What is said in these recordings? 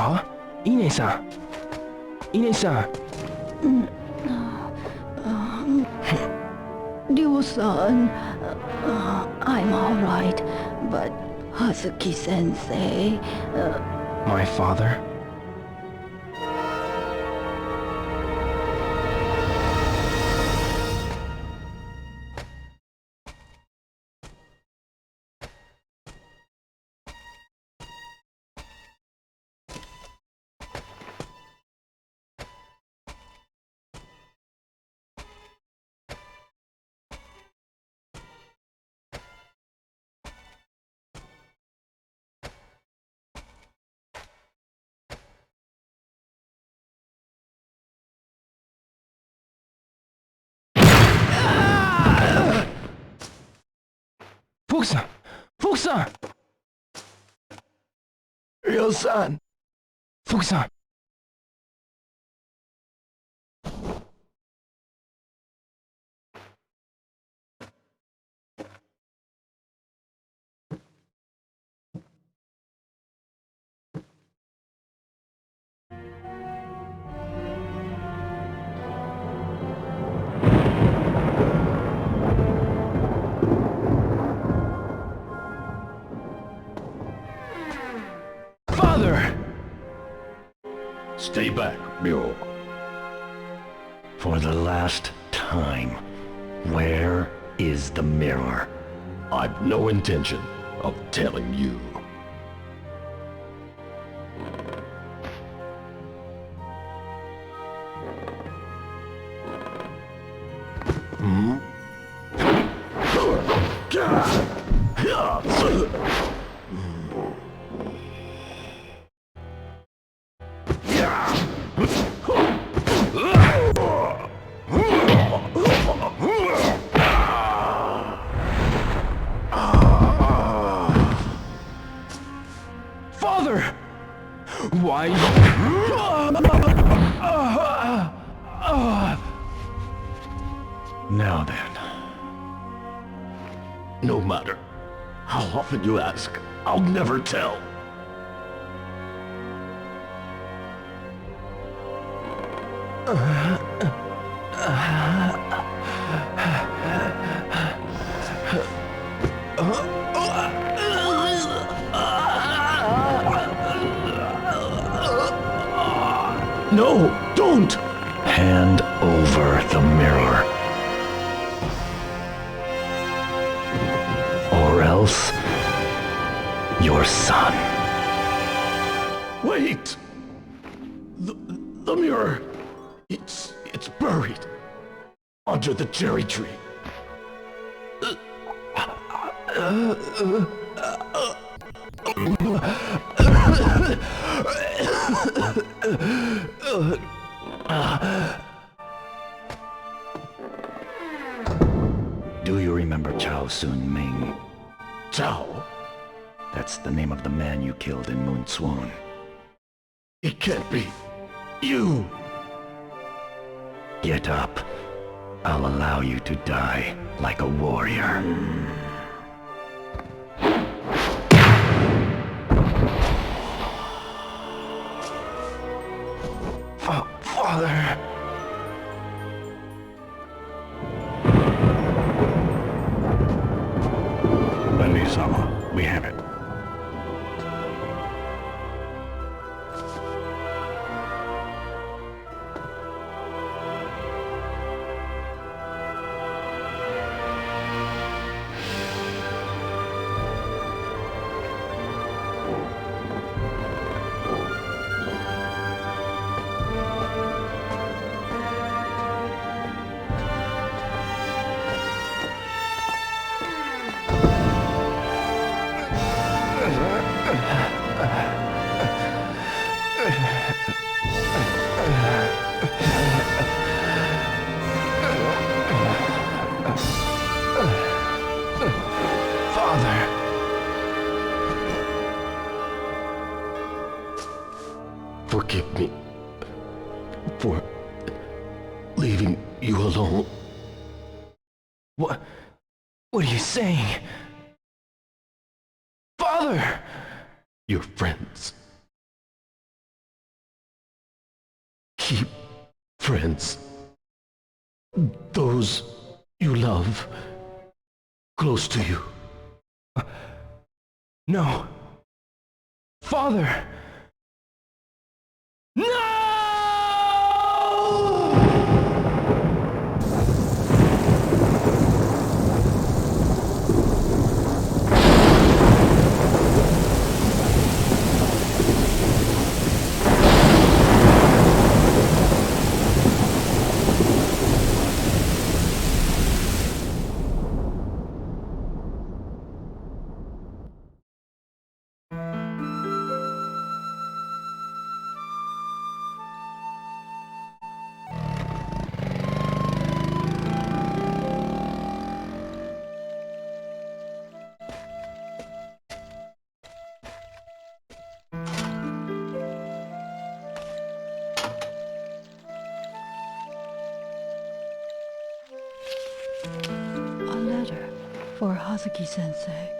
は？イネさん。イネさん。Ryo-san, I'm alright, but Hazuki-sensei, My father? Fukusan! Fukusan! Ryo-san! Fukusan! Father! Stay back, Ryo. For the last time, where is the mirror? I've no intention of telling you. Hmm? Father! Why? Now then, No matter how often you ask, I'll never tell. No, don't! hand over the mirror. Or else, your son. Wait! The mirror, it's buried under the cherry tree. Do you remember Chao Sun Ming? Chao, That's the name of the man you killed in Moon Swan. it can't be. You! Get up. I'll allow you to die like a warrior. Father... Lily-sama, we have it. Father... Forgive me for leaving you alone. What are you saying? Father! Your friends keep friends, those you love, close to you. No. Father! No! A letter for Hazuki-sensei.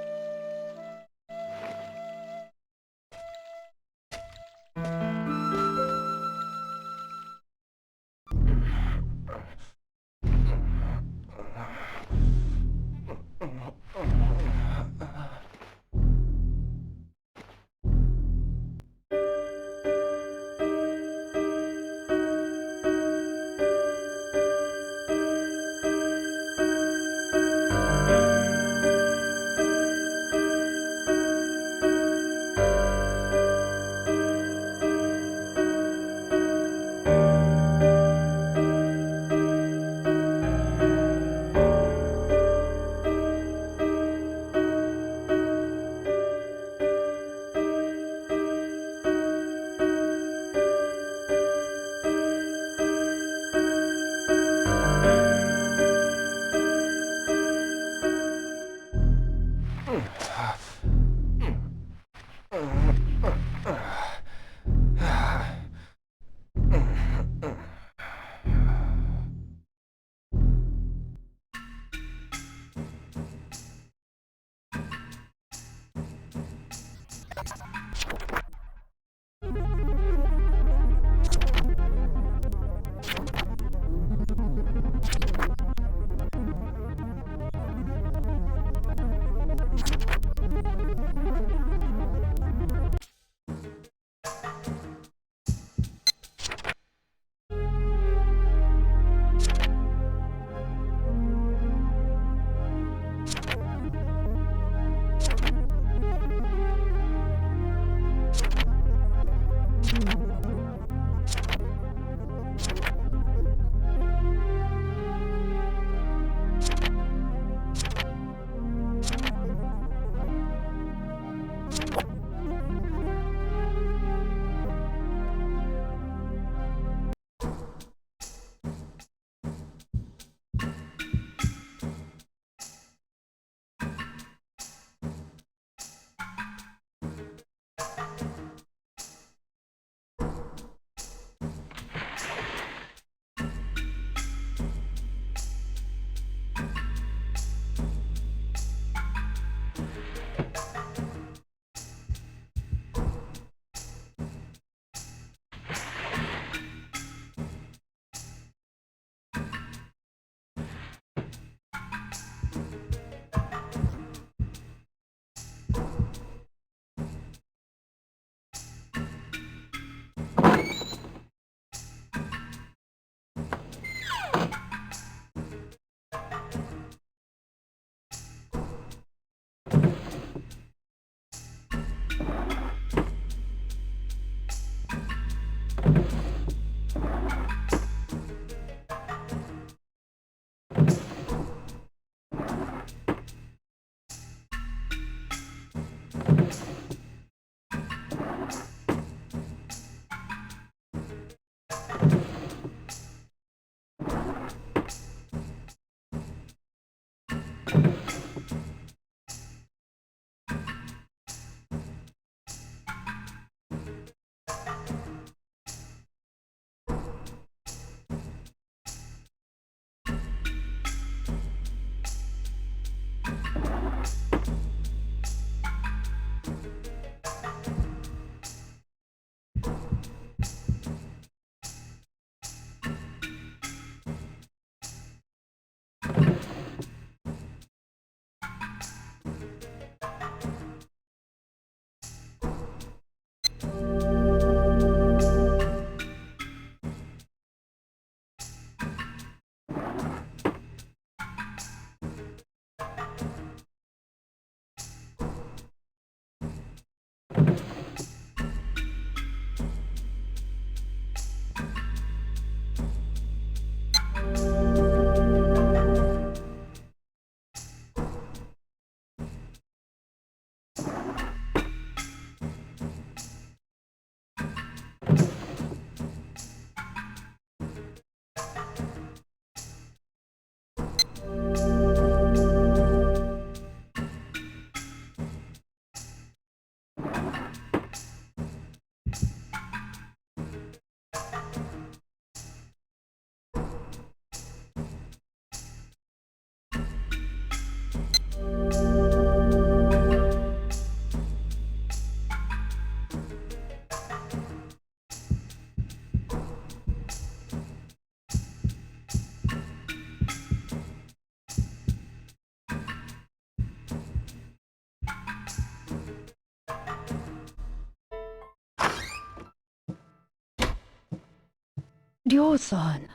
Ryo-san,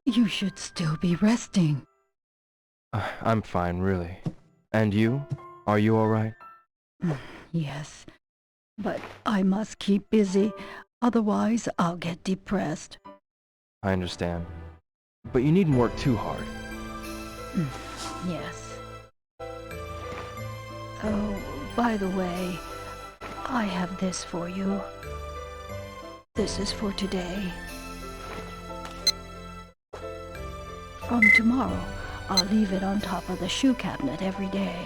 you should still be resting. I'm fine, really. And you? Are you alright? Yes, but I must keep busy, otherwise I'll get depressed. I understand. But you needn't work too hard. Yes. Oh, by the way, I have this for you. This is for today. From tomorrow, I'll leave it on top of the shoe cabinet every day.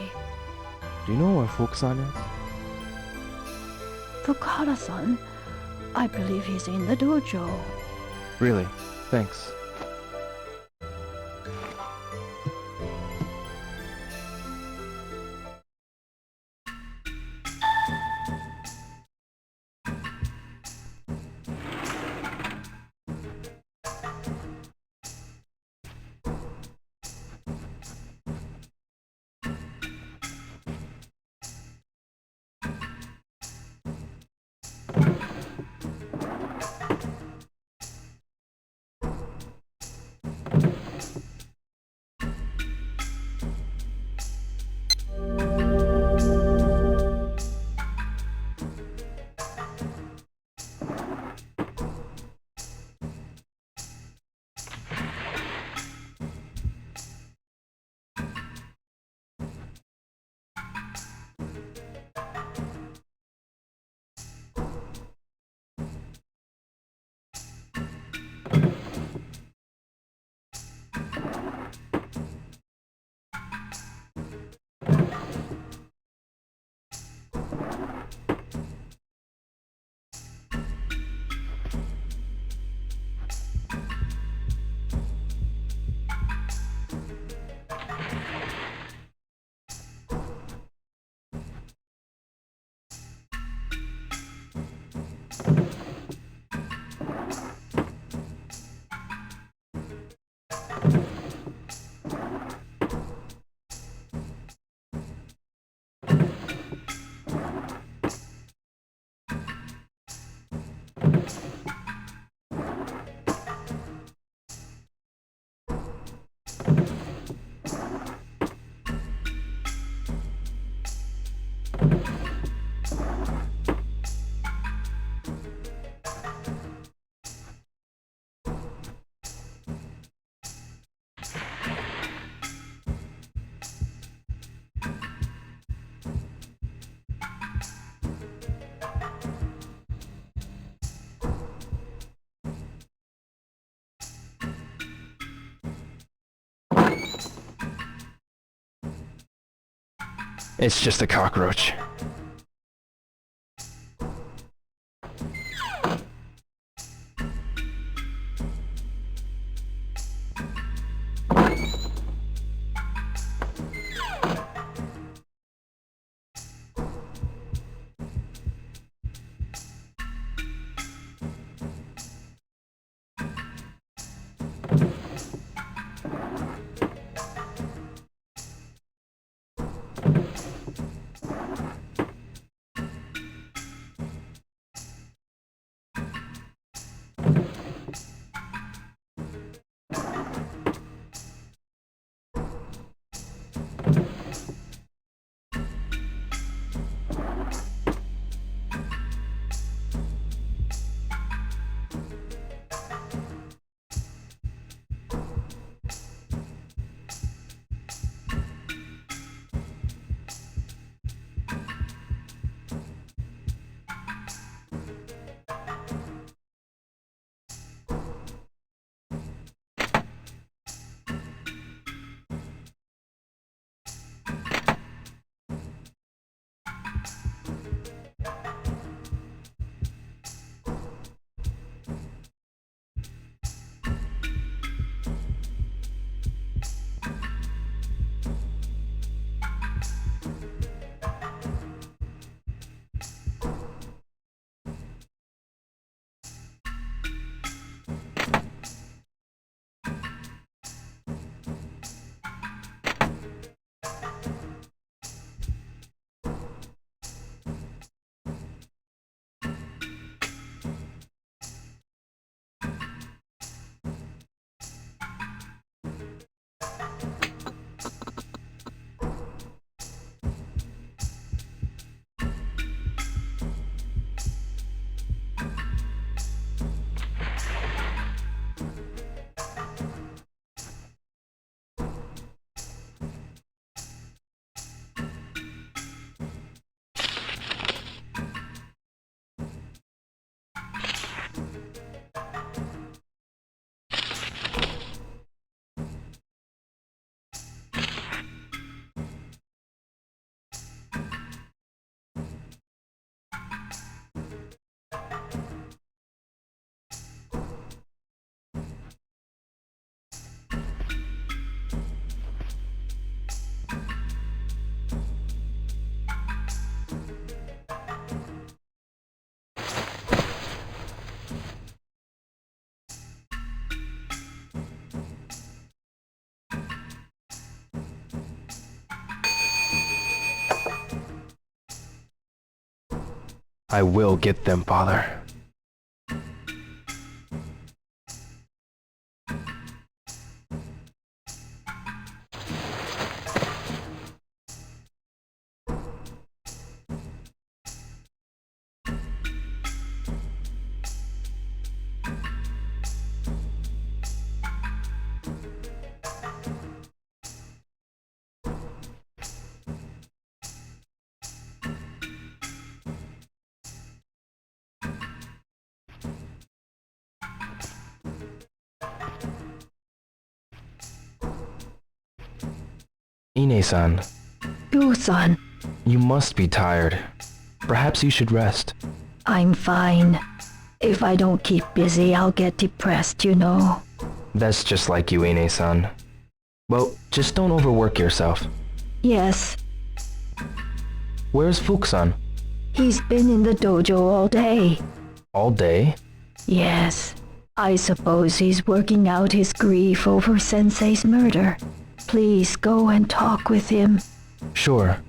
Do you know where Fukusan is? Fukara-san, I believe he's in the dojo. Really? Thanks. It's just a cockroach. I will get them, Father. Ine-san, Yo-san, you must be tired. Perhaps you should rest. I'm fine. If I don't keep busy, I'll get depressed, you know. That's just like you, Ine-san. Well, just don't overwork yourself. Yes, Where's Fukusan? he's been in the dojo all day. All day? Yes, I suppose he's working out his grief over Sensei's murder. Please go and talk with him. Sure.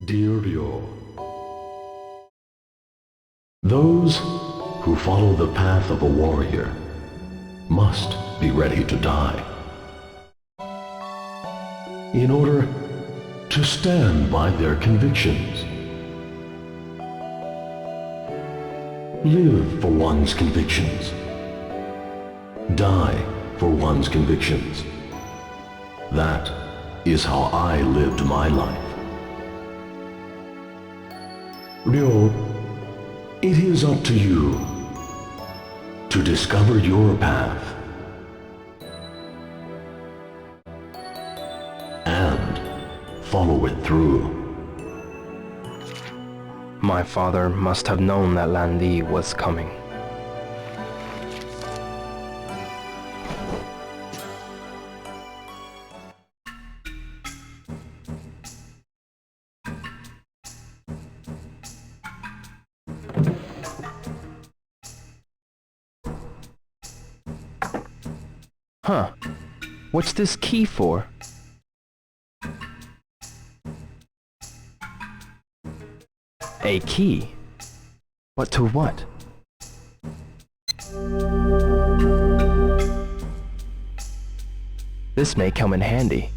Dear Ryo, those who follow the path of a warrior must be ready to die. In order to stand by their convictions. Live for one's convictions. Die for one's convictions. That is how I lived my life. Ryo, it is up to you to discover your path and follow it through. My father must have known that Lan Di was coming. Huh. What's this key for? A key? But to what? This may come in handy.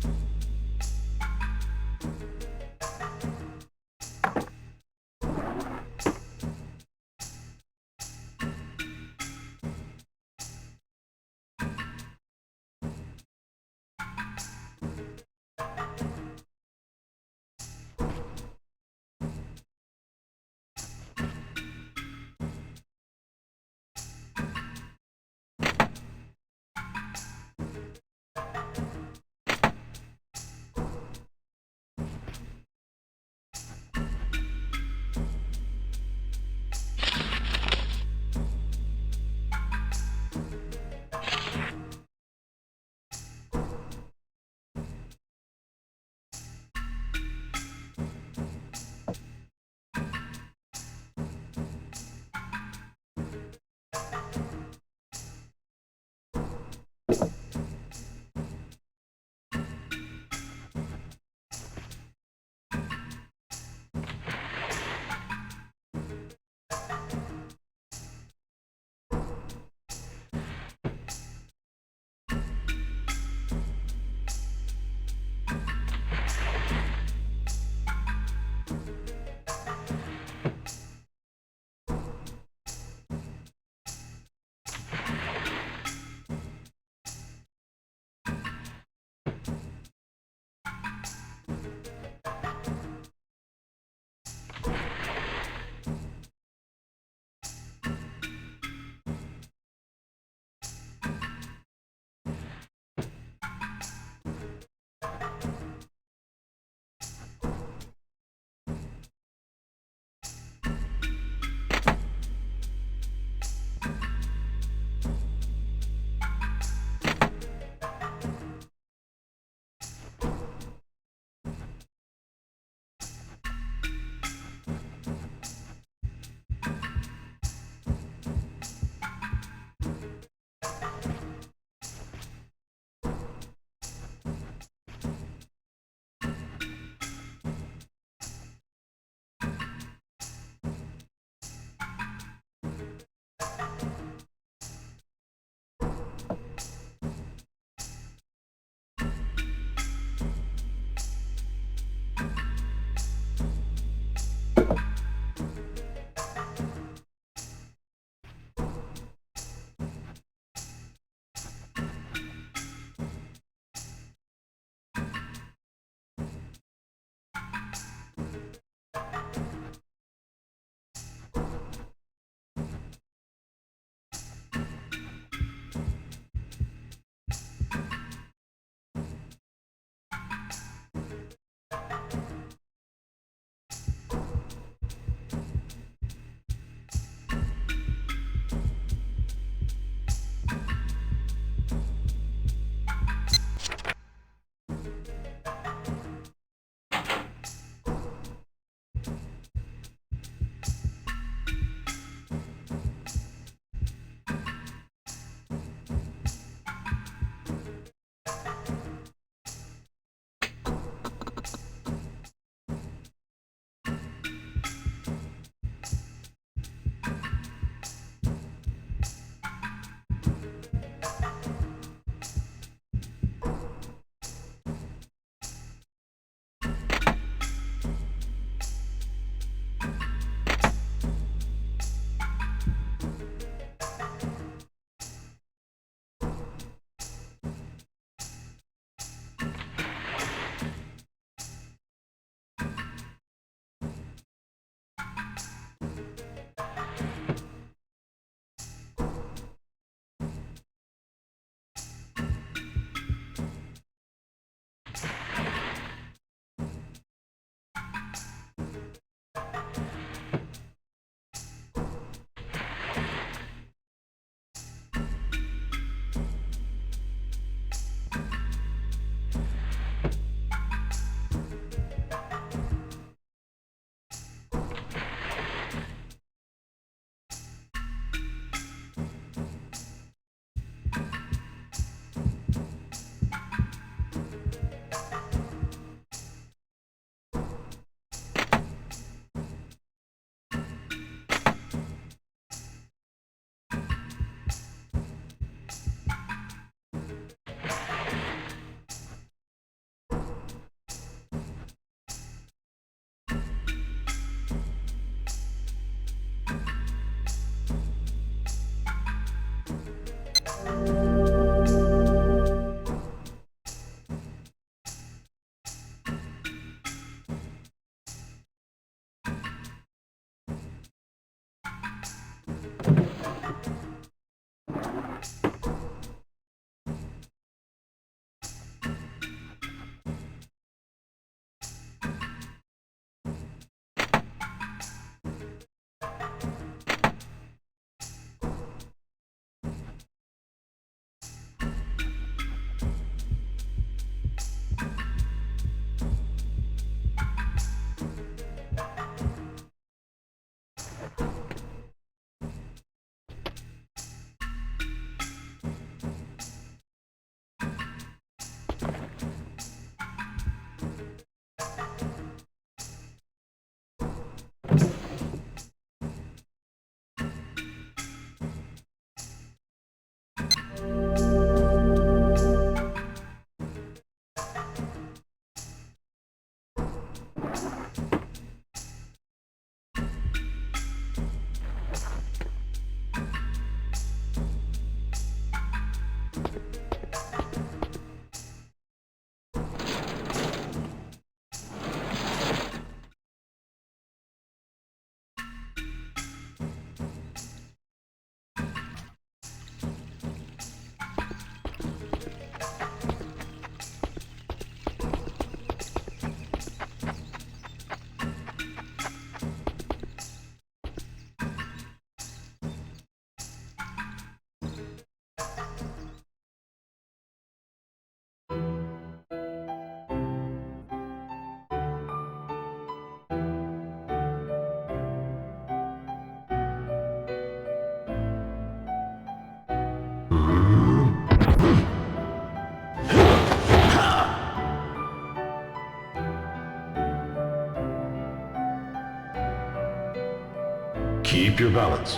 Keep your balance.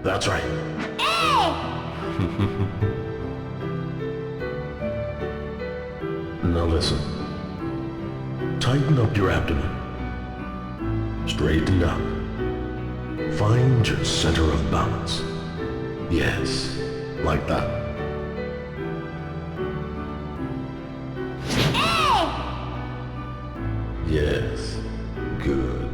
That's right. Now listen. Tighten up your abdomen. Straighten up. Find your center of balance. Yes, like that. Yes, good.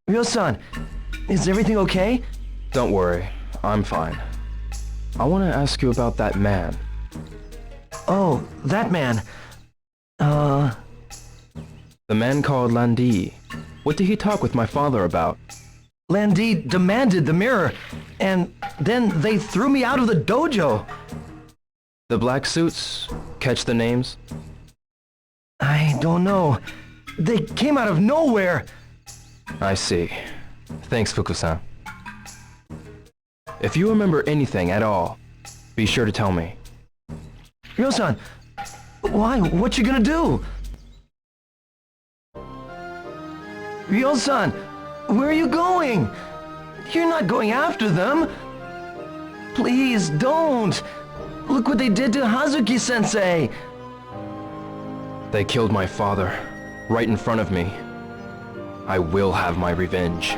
Ryo-san, is everything okay? Don't worry, I'm fine. I want to ask you about that man. Oh, that man. The man called Landi. What did he talk with my father about? Landi demanded the mirror, and then they threw me out of the dojo. The black suits? Catch the names? I don't know. They came out of nowhere. I see. Thanks, Fuku-san. If you remember anything at all, be sure to tell me. Ryo-san, why? What you gonna do? Ryo-san, where are you going? You're not going after them. Please don't. Look what they did to Hazuki-sensei. They killed my father, right in front of me. I will have my revenge.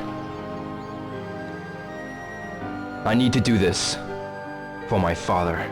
I need to do this for my father.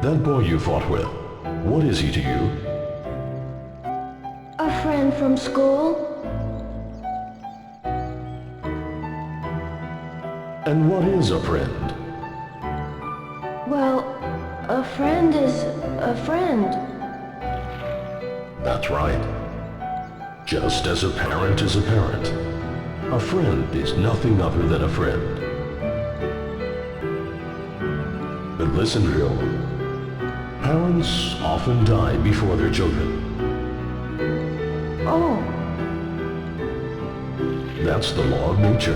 That boy you fought with, what is he to you? A friend from school? And what is a friend? Well, a friend is a friend. That's right. Just as a parent is a parent, a friend is nothing other than a friend. But listen, Ryo. Parents often die before their children. Oh, That's the law of nature.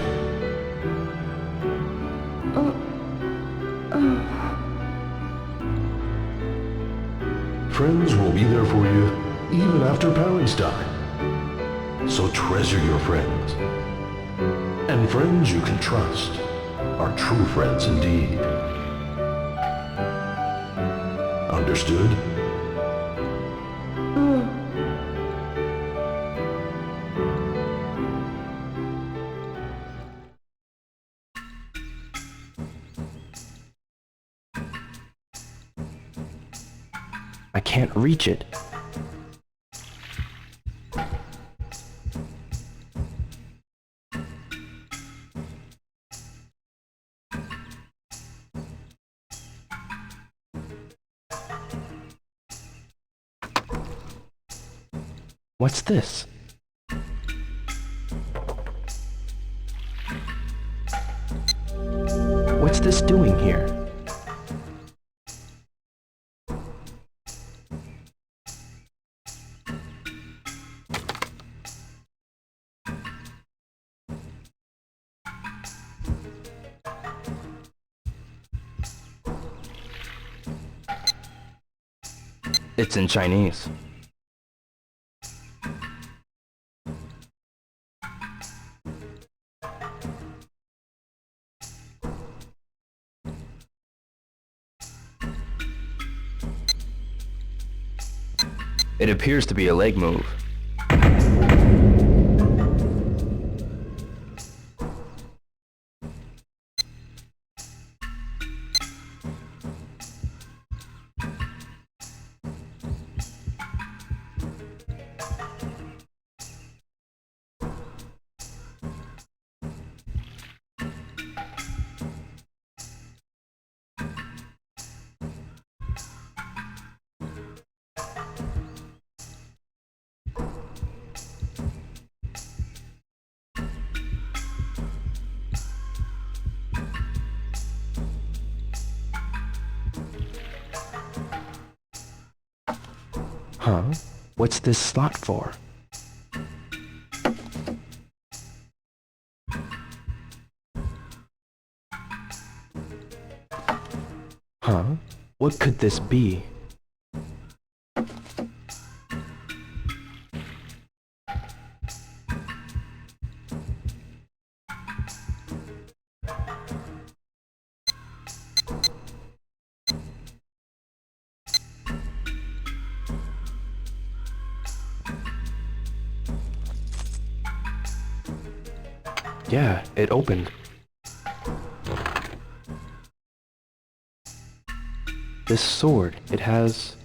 Friends will be there for you even after parents die. So treasure your friends. And friends you can trust are true friends indeed. Understood? I can't reach it. What's this? What's this doing here? It's in Chinese. It appears to be a leg move. Huh? What's this slot for? Huh? What could this be? Yeah, it opened. This sword, it has...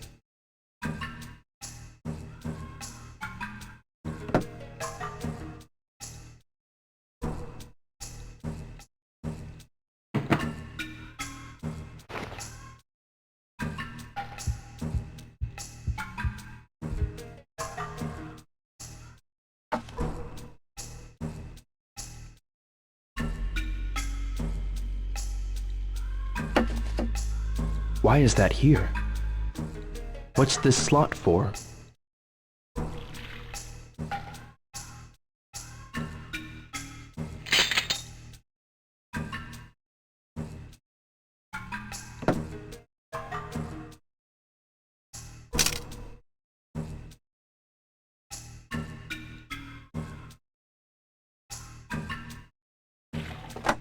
Why is that here? What's this slot for?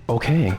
Okay.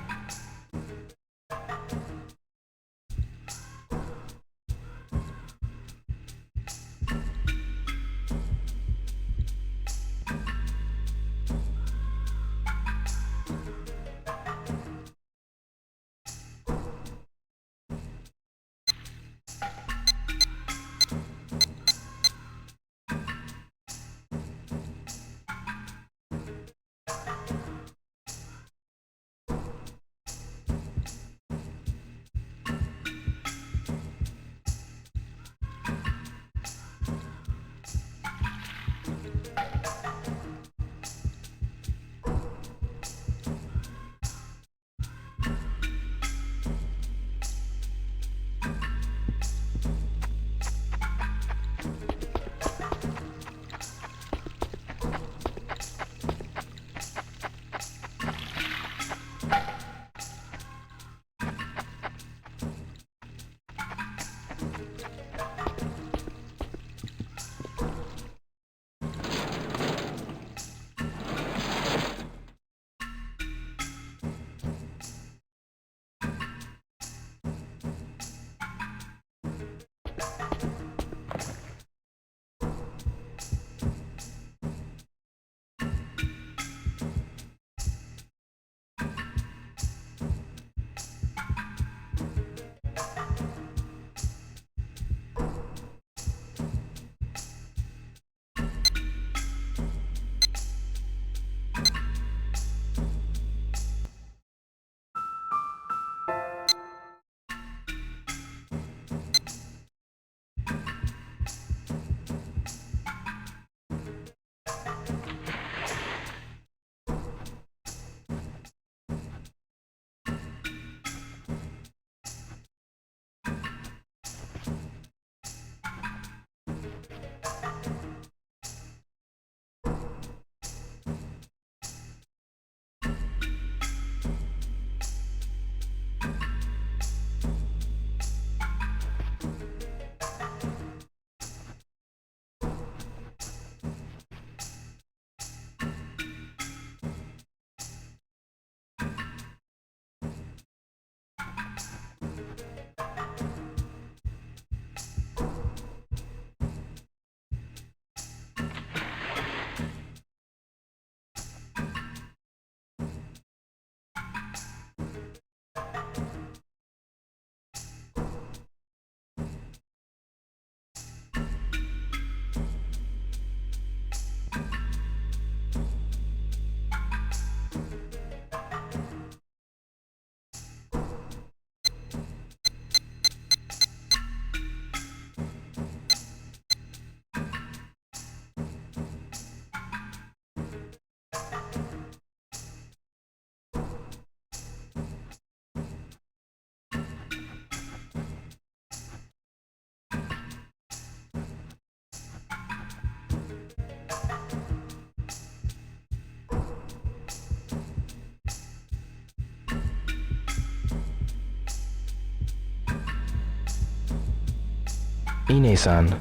Ine-san,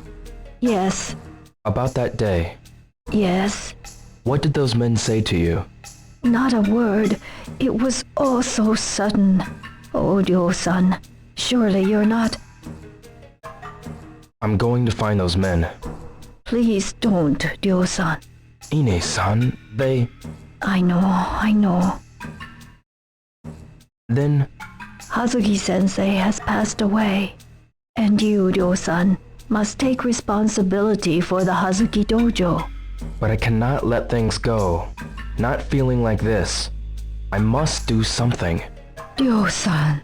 Yes, about that day, yes. what did those men say to you? Not a word. It was all so sudden. Oh, Ryo-san, surely you're not... I'm going to find those men. Please don't, Ryo-san. Ine-san, they... I know. Then, Hazuki-sensei has passed away. And you, Ryo-san, must take responsibility for the Hazuki Dojo. but I cannot let things go. Not feeling like this. I must do something. Ryo-san.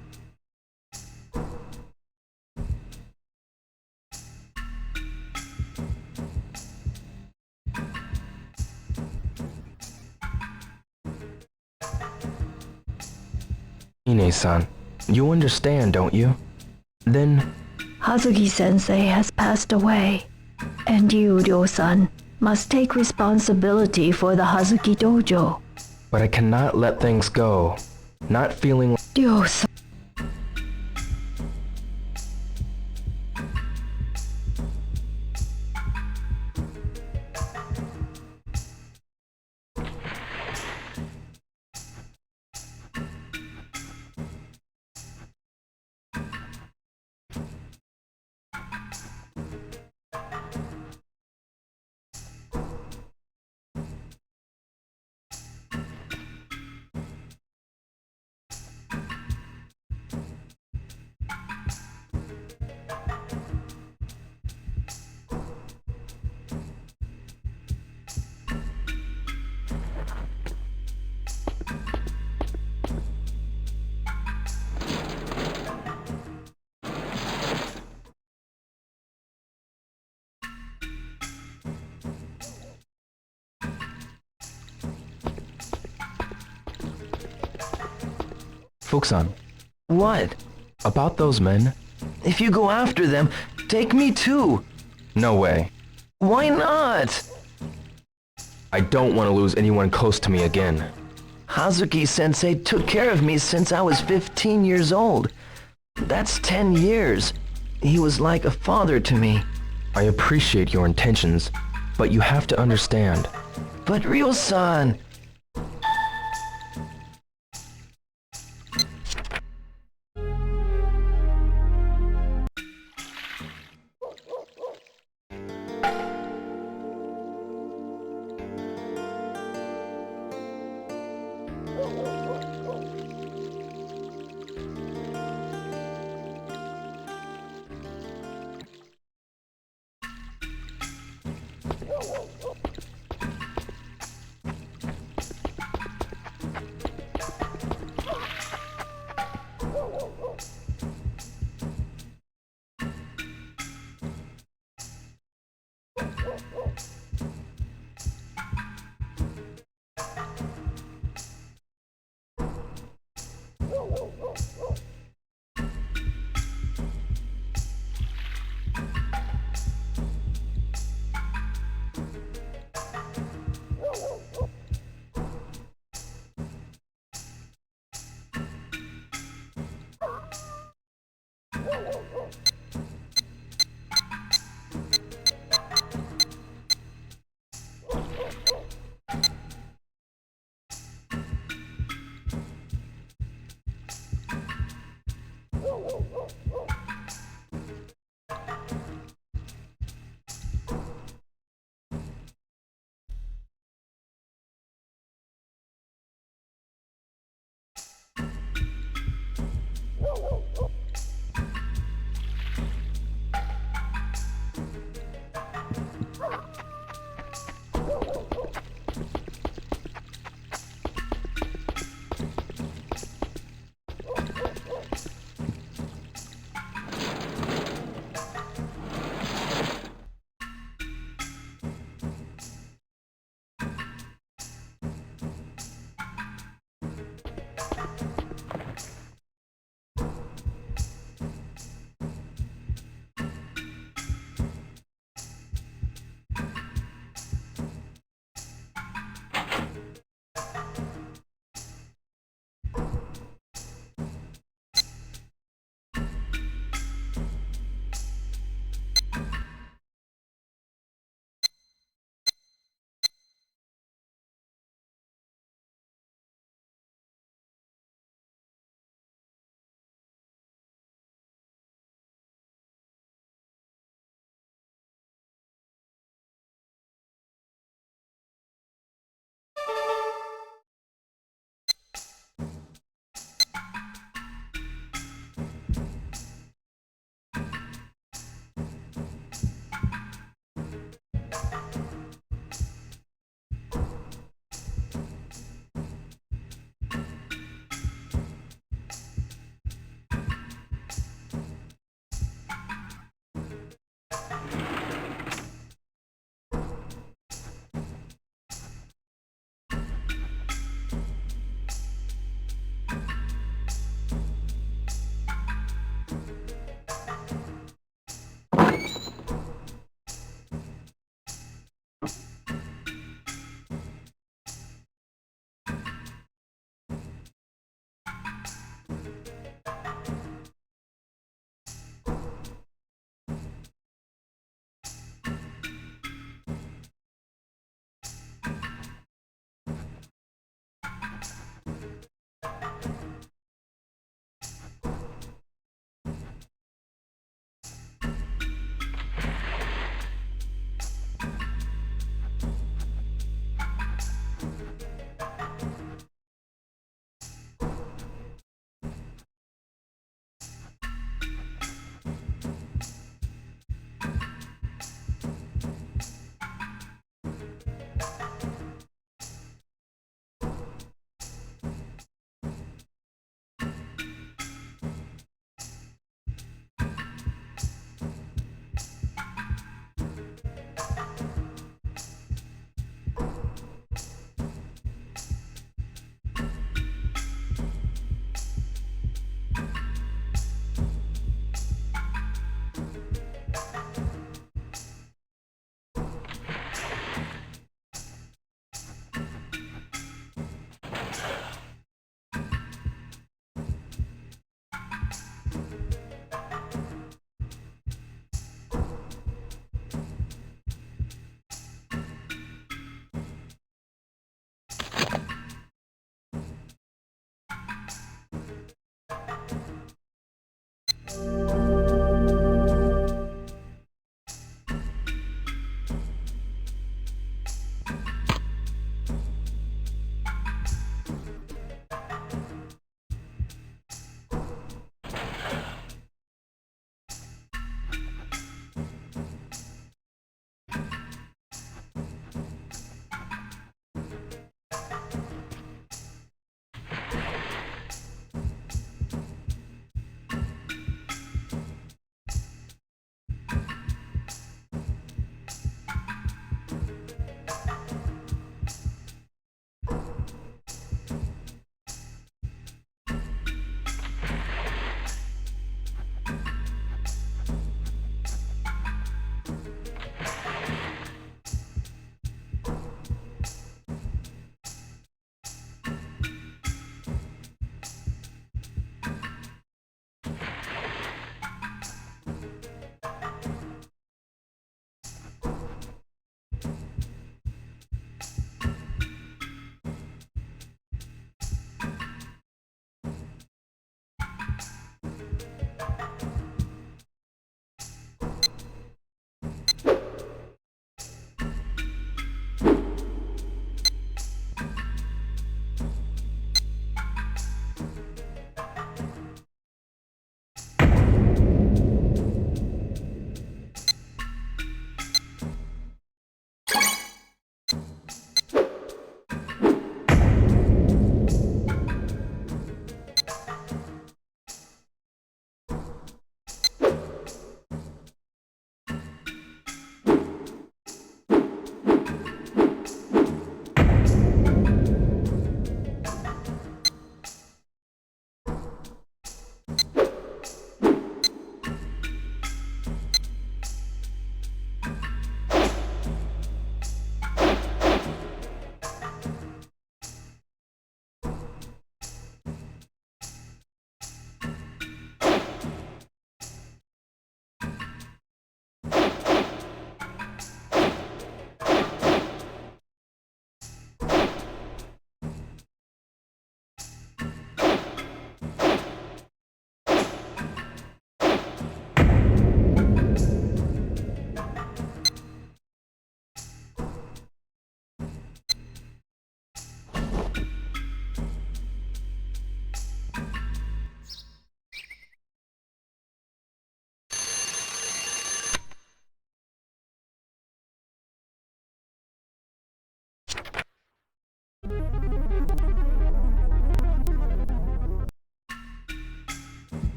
Ine-san, you understand, don't you? Then, Hazuki-sensei has passed away. And you, Ryo-san, must take responsibility for the Hazuki Dojo. but I cannot let things go. Not feeling... Ryo-san. Fukusan, What? about those men? If you go after them, take me too. No way. Why not? I don't want to lose anyone close to me again. Hazuki-sensei took care of me since I was 15 years old. That's 10 years. He was like a father to me. I appreciate your intentions, but you have to understand. But Ryo-san...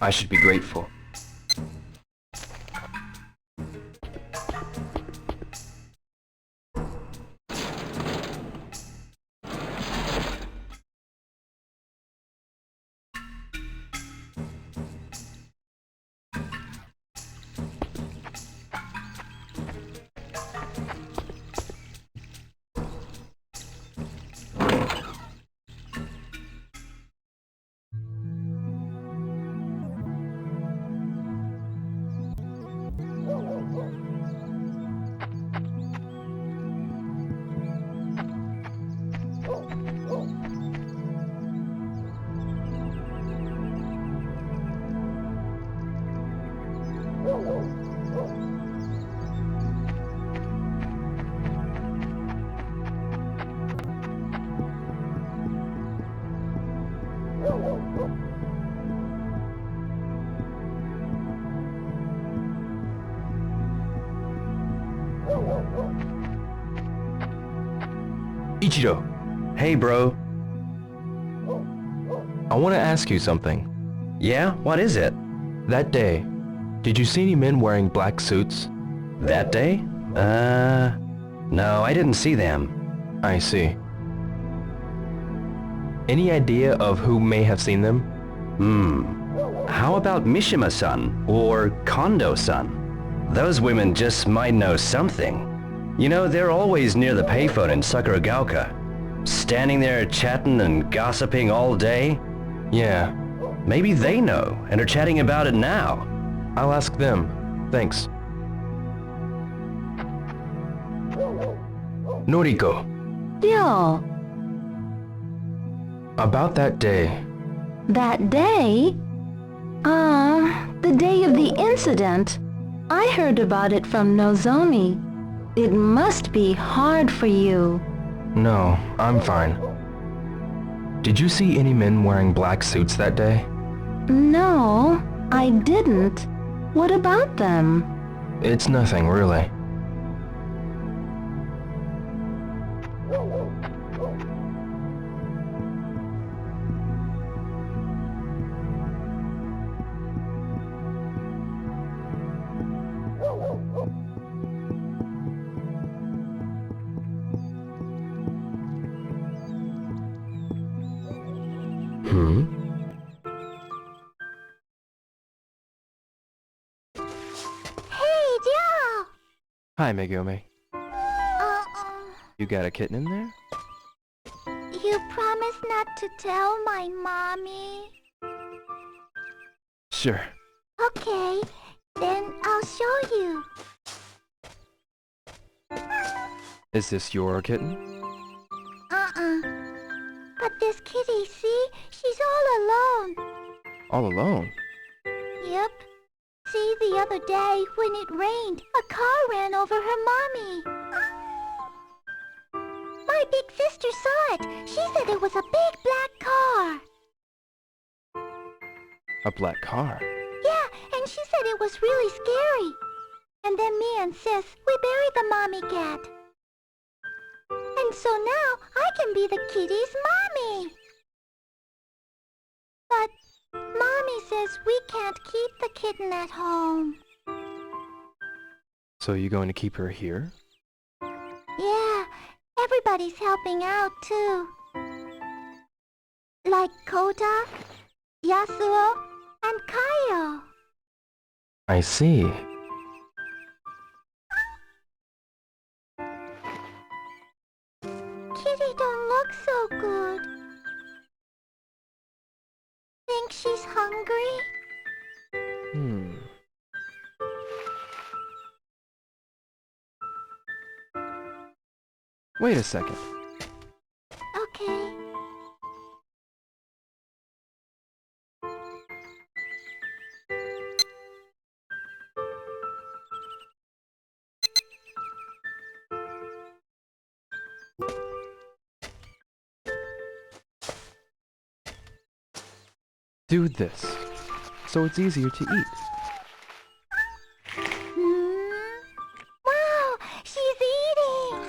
I should be grateful. Ichiro, Hey, bro. I want to ask you something. Yeah? What is it? That day, did you see any men wearing black suits? That day? No, I didn't see them. I see. Any idea of who may have seen them? How about Mishima-san or Kondo-san? Those women just might know something. You know, they're always near the payphone in Sakuragaoka. Standing there chatting and gossiping all day. Yeah, Maybe they know and are chatting about it now. I'll ask them. Thanks. Noriko, Ryo, about that day. that day? The day of the incident. I heard about it from Nozomi. It must be hard for you. No, I'm fine. Did you see any men wearing black suits that day? No, I didn't. What about them? It's nothing, really. Hey, Joe! Hi, Megumi. You got a kitten in there? You promised not to tell my mommy? Sure. Okay, then I'll show you. Is this your kitten? But this kitty, see? She's all alone. All alone? Yep. See, the other day, when it rained, a car ran over her mommy. My big sister saw it. She said it was a big black car. A black car? Yeah, and she said it was really scary. And then me and Sis, we buried the mommy cat. And so now I can be the kitty's mommy. But Mommy says we can't keep the kitten at home. So you going to keep her here? Yeah, everybody's helping out too. Like Kota, Yasuo, and Kaio. I see. Kitty don't look so good. Think she's hungry? Wait a second. Okay. Do this, so it's easier to eat. Wow, she's eating!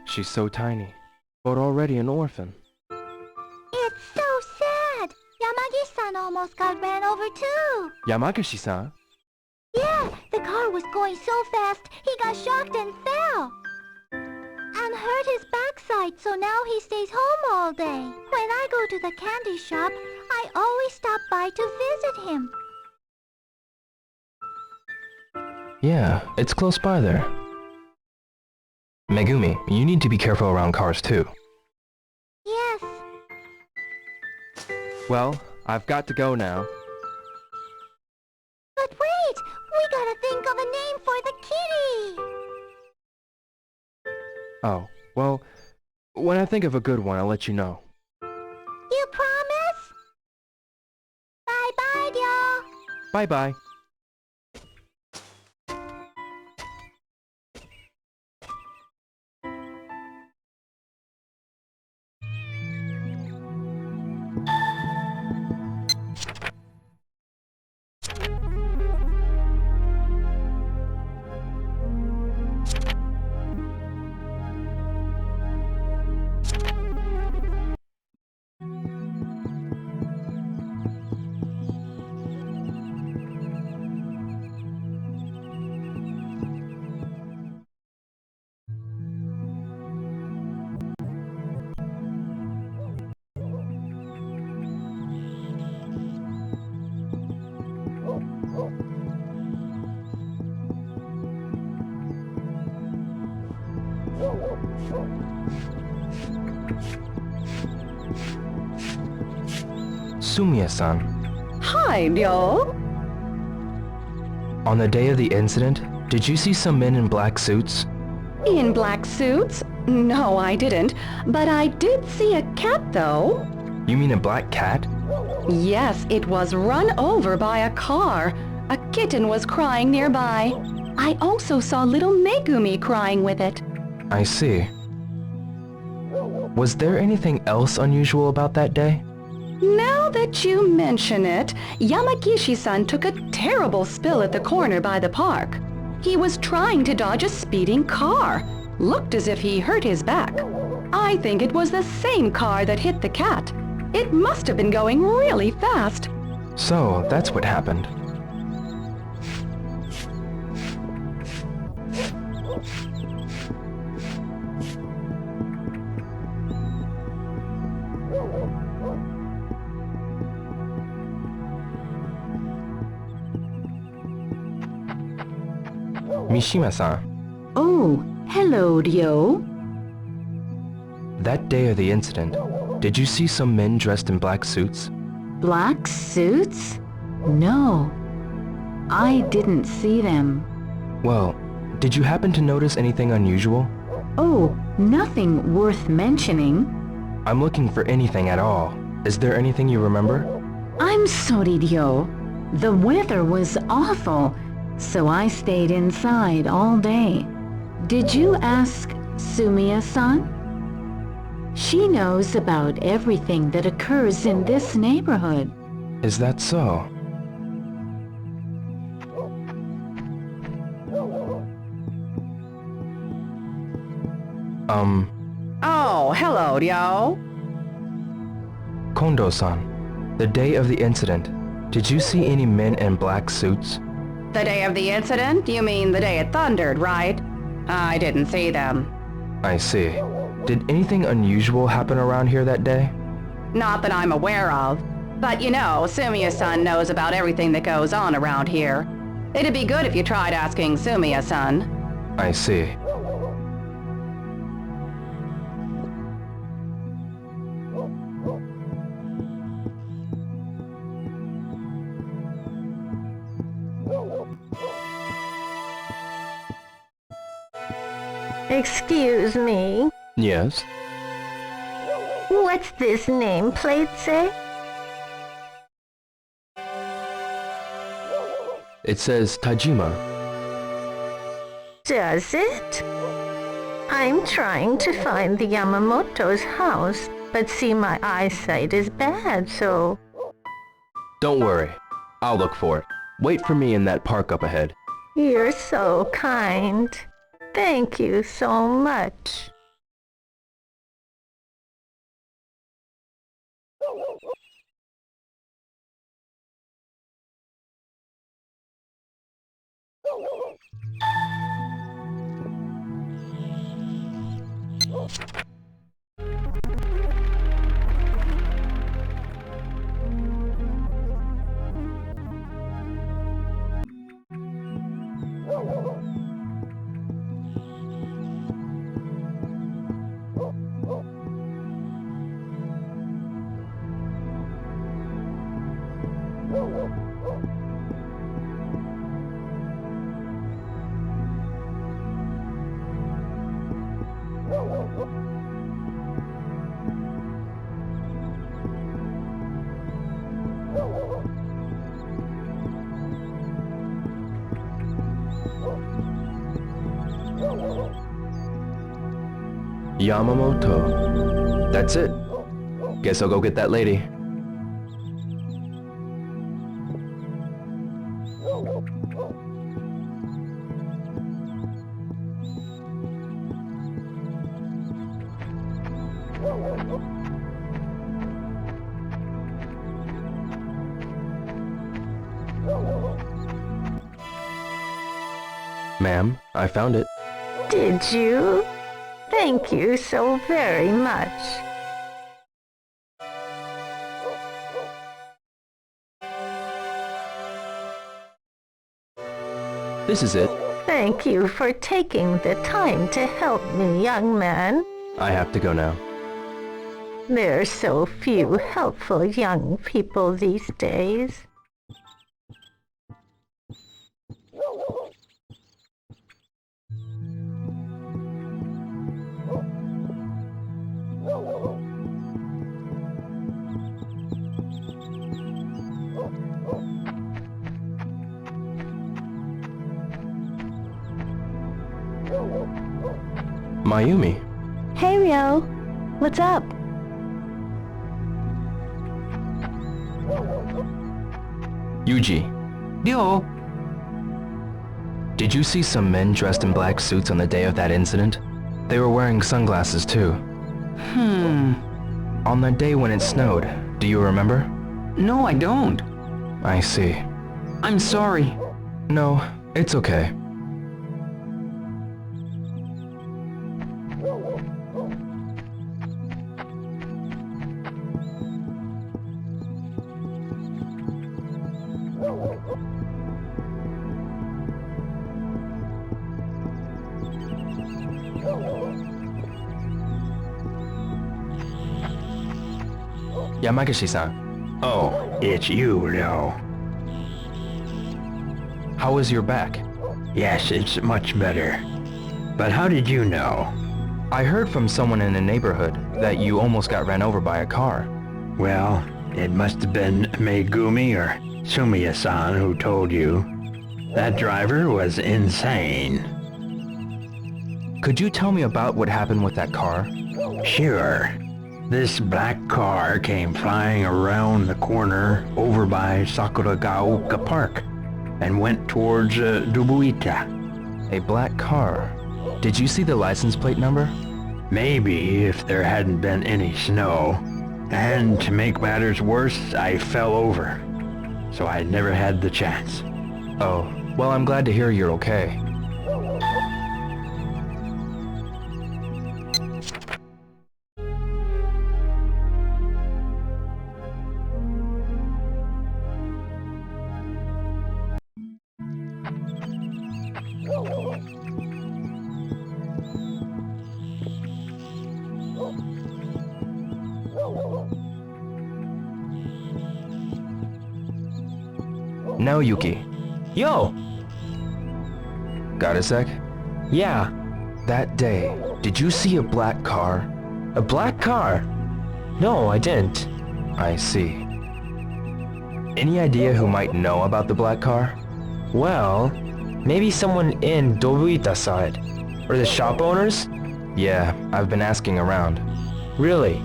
She's so tiny, but already an orphan. It's so sad! Yamagi-san almost got ran over too! Yamagashi-san? Yeah, the car was going so fast, he got shocked and fell! And hurt his backside, so now he stays home all day. When I go to the candy shop, I always stop by to visit him. Yeah, it's close by there. Megumi, you need to be careful around cars too. Yes. Well, I've got to go now. But wait! We gotta think of a name for the kitty! Oh, well, when I think of a good one, I'll let you know. You promise? Bye-bye, y'all! Bye-bye. Sumiya-san, Hi, Ryo. on the day of the incident, did you see some men in black suits? In black suits? No, I didn't. But I did see a cat, though. You mean a black cat? Yes, it was run over by a car. A kitten was crying nearby. I also saw little Megumi crying with it. I see. Was there anything else unusual about that day? Now that you mention it, Yamagishi-san took a terrible spill at the corner by the park. He was trying to dodge a speeding car. Looked as if he hurt his back. I think it was the same car that hit the cat. It must have been going really fast. So, that's what happened. Mishima-san, Oh, hello, Ryo. that day of the incident, did you see some men dressed in black suits? Black suits? No, I didn't see them. Well, did you happen to notice anything unusual? Oh, nothing worth mentioning. I'm looking for anything at all. Is there anything you remember? I'm sorry, Ryo. The weather was awful, so I stayed inside all day. Did you ask Sumiya-san? She knows about everything that occurs in this neighborhood. Is that so? Oh, hello, Ryo. Kondo-san, the day of the incident, did you see any men in black suits? The day of the incident? You mean the day it thundered, right? I didn't see them. I see. Did anything unusual happen around here that day? Not that I'm aware of. But you know, Sumiya-san knows about everything that goes on around here. It'd be good if you tried asking Sumiya-san. I see. Excuse me, Yes? what's this nameplate say? It says Tajima. Does it? I'm trying to find the Yamamoto's house, But see, my eyesight is bad, so... Don't worry. I'll look for it. Wait for me in that park up ahead. You're so kind. Thank you so much. Yamamoto. That's it. Guess I'll go get that lady. Ma'am, I found it. Did you? Thank you so very much. This is it. Thank you for taking the time to help me, young man. I have to go now. There are so few helpful young people these days. Mayumi. Hey, Ryo. What's up? Yuji. Yo. Did you see some men dressed in black suits on the day of that incident? They were wearing sunglasses too. On the day when it snowed, do you remember? No, I don't. I see. I'm sorry. No, it's okay. Yamagishi-san, Oh, it's you, Ryo. how was your back? Yes, it's much better. But how did you know? I heard from someone in the neighborhood that you almost got ran over by a car. Well, it must have been Megumi or Sumiya-san who told you. That driver was insane. Could you tell me about what happened with that car? Sure. This black car came flying around the corner over by Sakuragaoka Park and went towards Dubuita. A black car. Did you see the license plate number? Maybe if there hadn't been any snow. And to make matters worse, I fell over. So I never had the chance. Oh, well, I'm glad to hear you're okay. Now, Yuki. Yo! Got a sec? Yeah. That day, did you see a black car? A black car? No, I didn't. I see. Any idea who might know about the black car? Well, maybe someone in Dobuita saw it. Or the shop owners? Yeah, I've been asking around. Really?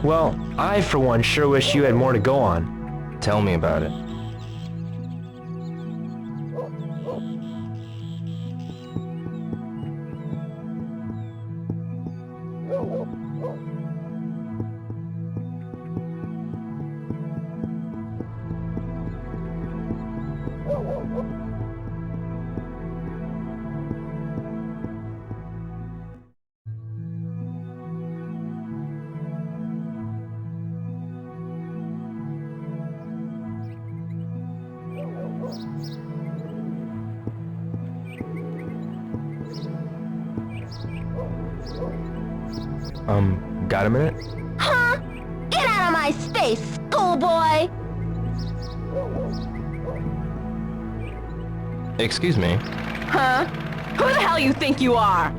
Well, I for one sure wish you had more to go on. Tell me about it. Got a minute? Huh? Get out of my space, schoolboy! Excuse me. Huh? Who the hell you think you are?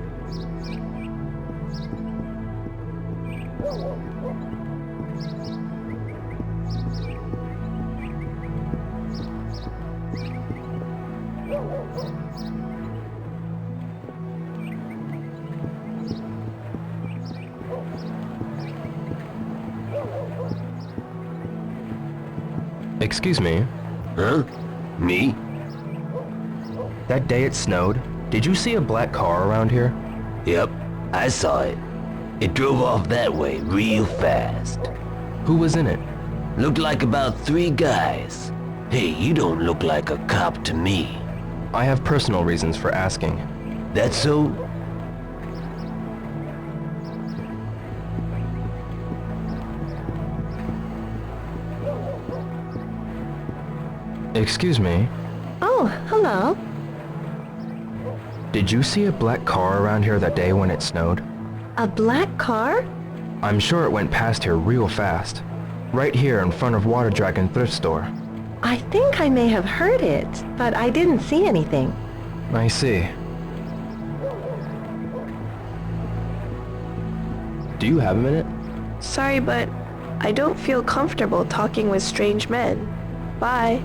Excuse me. Huh? Me? That day it snowed, did you see a black car around here? Yep, I saw it. It drove off that way real fast. Who was in it? Looked like about 3 guys. Hey, you don't look like a cop to me. I have personal reasons for asking. That's so? Excuse me. Oh, hello. Did you see a black car around here that day when it snowed? A black car? I'm sure it went past here real fast. Right here in front of Water Dragon Thrift Store. I think I may have heard it, but I didn't see anything. I see. Do you have a minute? Sorry, but I don't feel comfortable talking with strange men. Bye.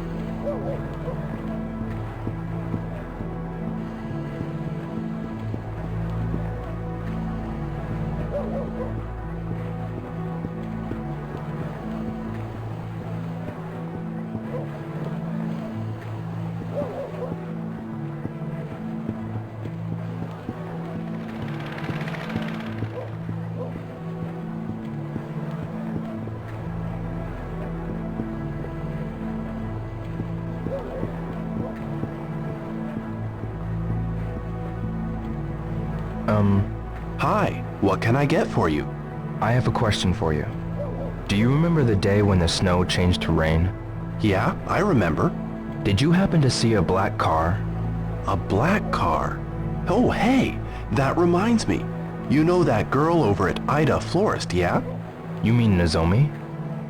Hi, what can I get for you? I have a question for you. Do you remember the day when the snow changed to rain? Yeah, I remember. Did you happen to see a black car? A black car? Oh, hey, that reminds me. You know that girl over at Ida Florist, yeah? You mean Nozomi?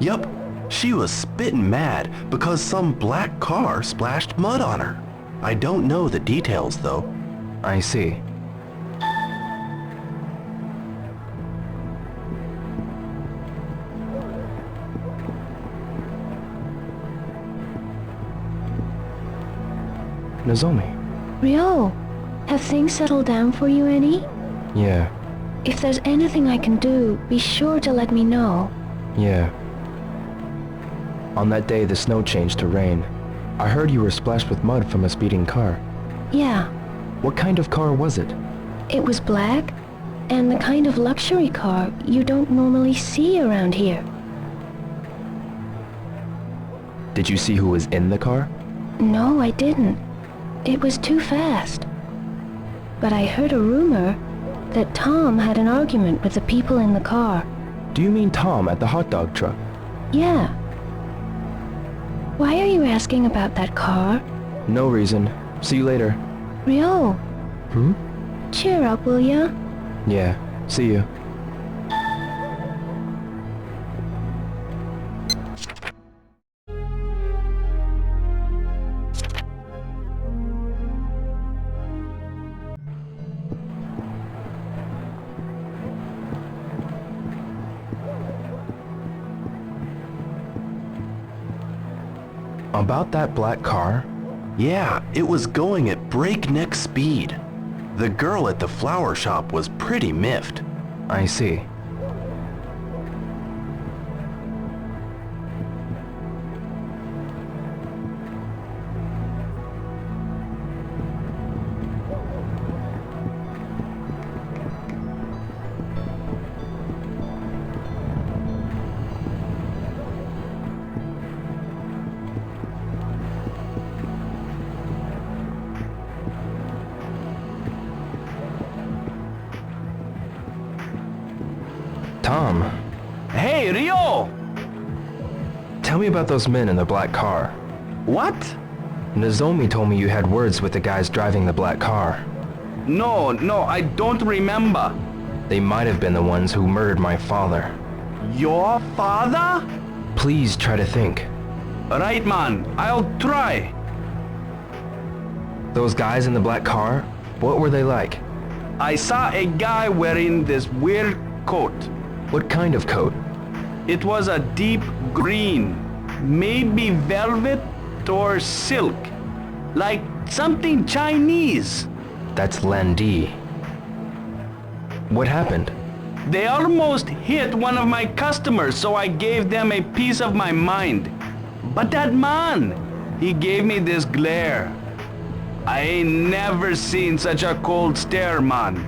Yup. She was spittin' mad because some black car splashed mud on her. I don't know the details, though. I see. Nozomi. Ryo, have things settled down for you any? Yeah. If there's anything I can do, be sure to let me know. Yeah. On that day the snow changed to rain. I heard you were splashed with mud from a speeding car. Yeah. What kind of car was it? It was black, and the kind of luxury car you don't normally see around here. Did you see who was in the car? No, I didn't. It was too fast. But I heard a rumor that Tom had an argument with the people in the car. Do you mean Tom at the hot dog truck? Yeah. Why are you asking about that car? No reason. See you later. Ryo. Hmm? Cheer up, will ya? Yeah. See you. About that black car? Yeah, it was going at breakneck speed. The girl at the flower shop was pretty miffed. I see. Tom. Hey, Rio! Tell me about those men in the black car. What? Nozomi told me you had words with the guys driving the black car. No, I don't remember. They might have been the ones who murdered my father. Your father? Please try to think. Right, man. I'll try. Those guys in the black car, what were they like? I saw a guy wearing this weird coat. What kind of coat? It was a deep green, maybe velvet or silk, like something Chinese. That's Landi. What happened? They almost hit one of my customers, so I gave them a piece of my mind. But that man, he gave me this glare. I ain't never seen such a cold stare, man.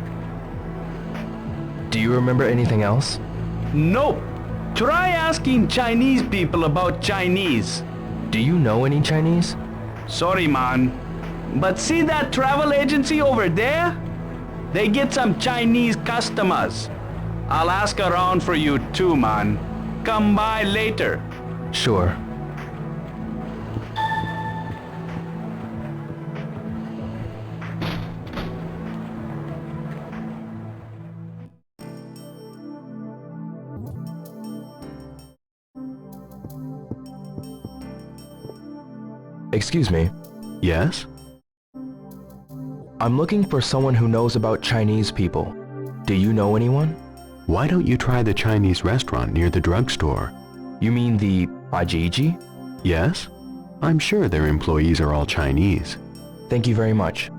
Do you remember anything else? Nope. Try asking Chinese people about Chinese. Do you know any Chinese? Sorry, man. But see that travel agency over there? They get some Chinese customers. I'll ask around for you too, man. Come by later. Sure. Excuse me. Yes? I'm looking for someone who knows about Chinese people. Do you know anyone? Why don't you try the Chinese restaurant near the drugstore? You mean the Ajiji? Yes? I'm sure their employees are all Chinese. Thank you very much.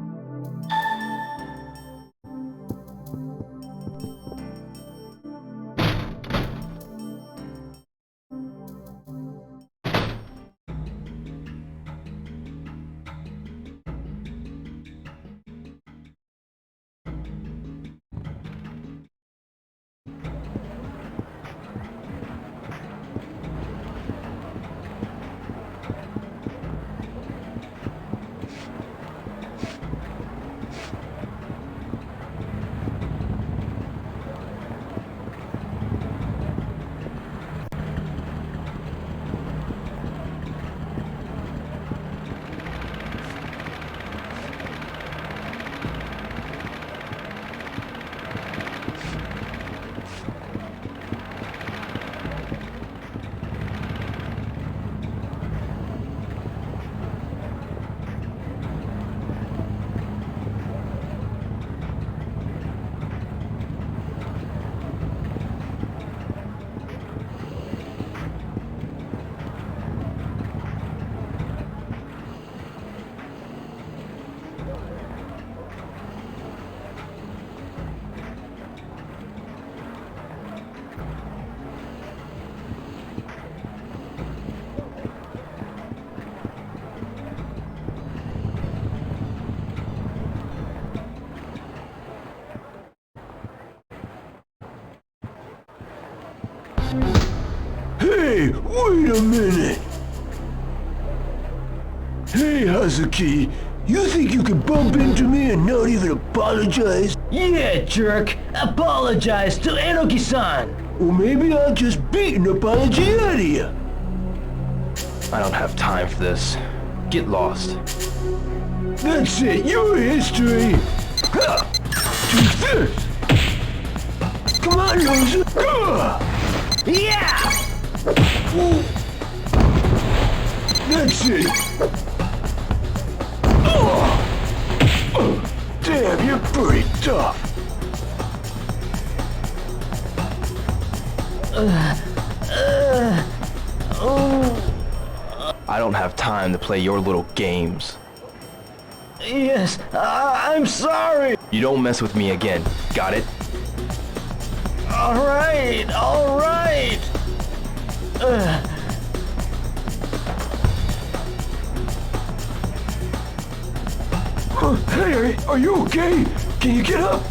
Hey, wait a minute! Hey, Hazuki, you think you could bump into me and not even apologize? Yeah, jerk. Apologize to Enoki-san. Or maybe I'll just beat an apology out of you. I don't have time for this. Get lost. That's it, your history. Ha! Take this. Come on, loser. Yeah! That's it. Damn, you're pretty tough. I don't have time to play your little games. Yes, I'm sorry. You don't mess with me again. Got it? All right. Hey, are you okay? Can you get up?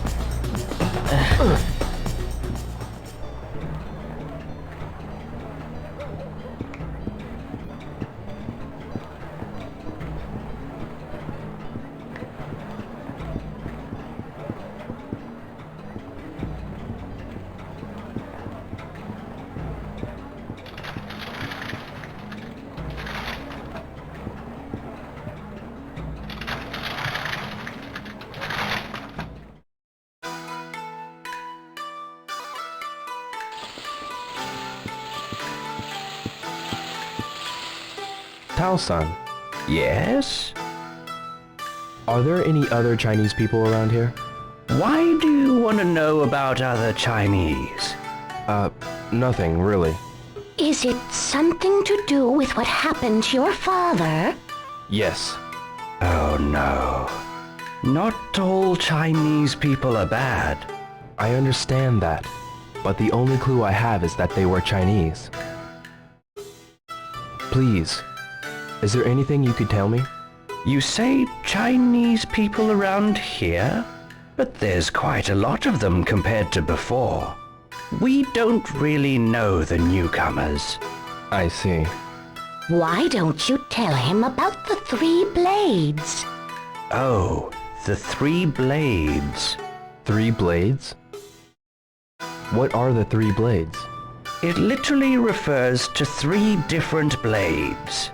Tao-san, Yes? are there any other Chinese people around here? Why do you want to know about other Chinese? Nothing, really. Is it something to do with what happened to your father? Yes. Oh no. Not all Chinese people are bad. I understand that, but the only clue I have is that they were Chinese. Please, is there anything you could tell me? You say Chinese people around here? But there's quite a lot of them compared to before. We don't really know the newcomers. I see. Why don't you tell him about the 3 blades? Oh, the 3 blades. 3 blades? What are the 3 blades? It literally refers to 3 different blades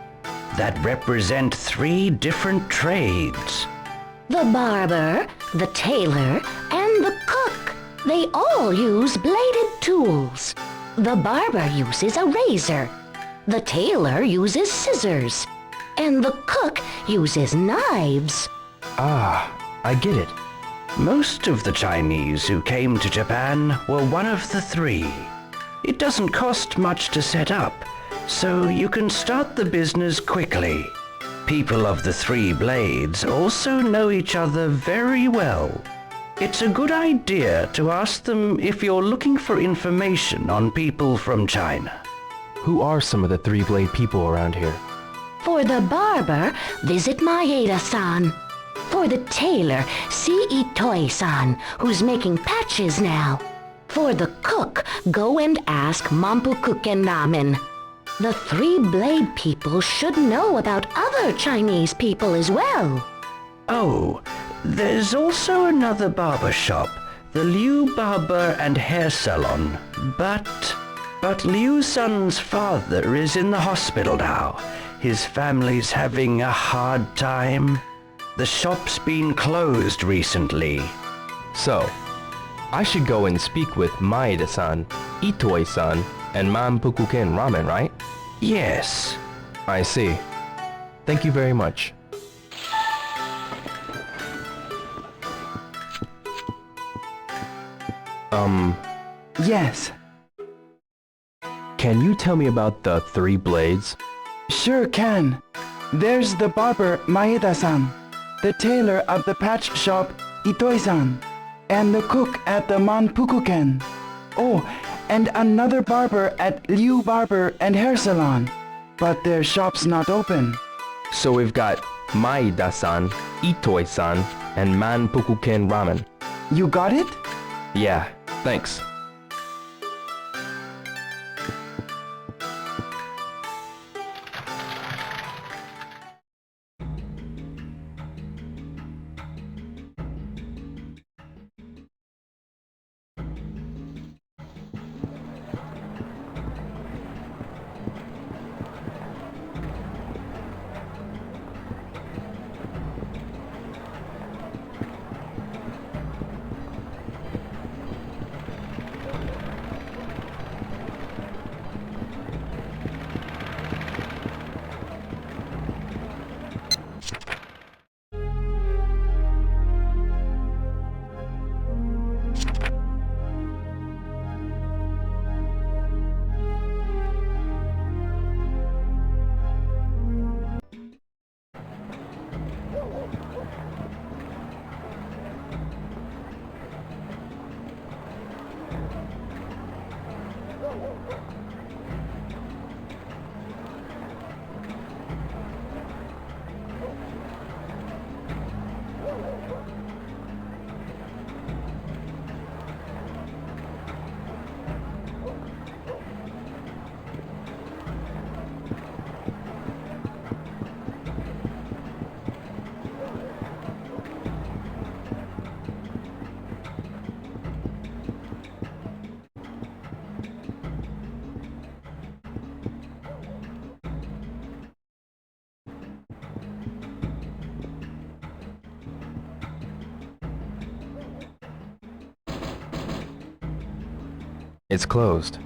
that represent 3 different trades. The barber, the tailor, and the cook. They all use bladed tools. The barber uses a razor. The tailor uses scissors. And the cook uses knives. Ah, I get it. Most of the Chinese who came to Japan were one of the 3. It doesn't cost much to set up, so you can start the business quickly. People of the 3 blades also know each other very well. It's a good idea to ask them if you're looking for information on people from China. Who are some of the 3-blade people around here? For the barber, visit Maeda-san. For the tailor, see Itoi-san, who's making patches now. For the cook, go and ask Mampukuken Ramen. The 3-blade people should know about other Chinese people as well. Oh, there's also another barber shop, the Liu Barber and Hair Salon, but Liu-san's father is in the hospital now. His family's having a hard time. The shop's been closed recently. So, I should go and speak with Maeda-san, Itoi-san, and Mampukuken Ramen, right? Yes. I see. Thank you very much. Yes. Can you tell me about the 3 blades? Sure can. There's the barber, Maeda-san, the tailor of the patch shop, Itoi-san, and the cook at the Manpukuken. Oh, and another barber at Liu Barber and Hair Salon, but their shop's not open. So we've got Maeda-san, Itoi-san, and Manpukuken Ramen. You got it? Yeah, thanks. It's closed.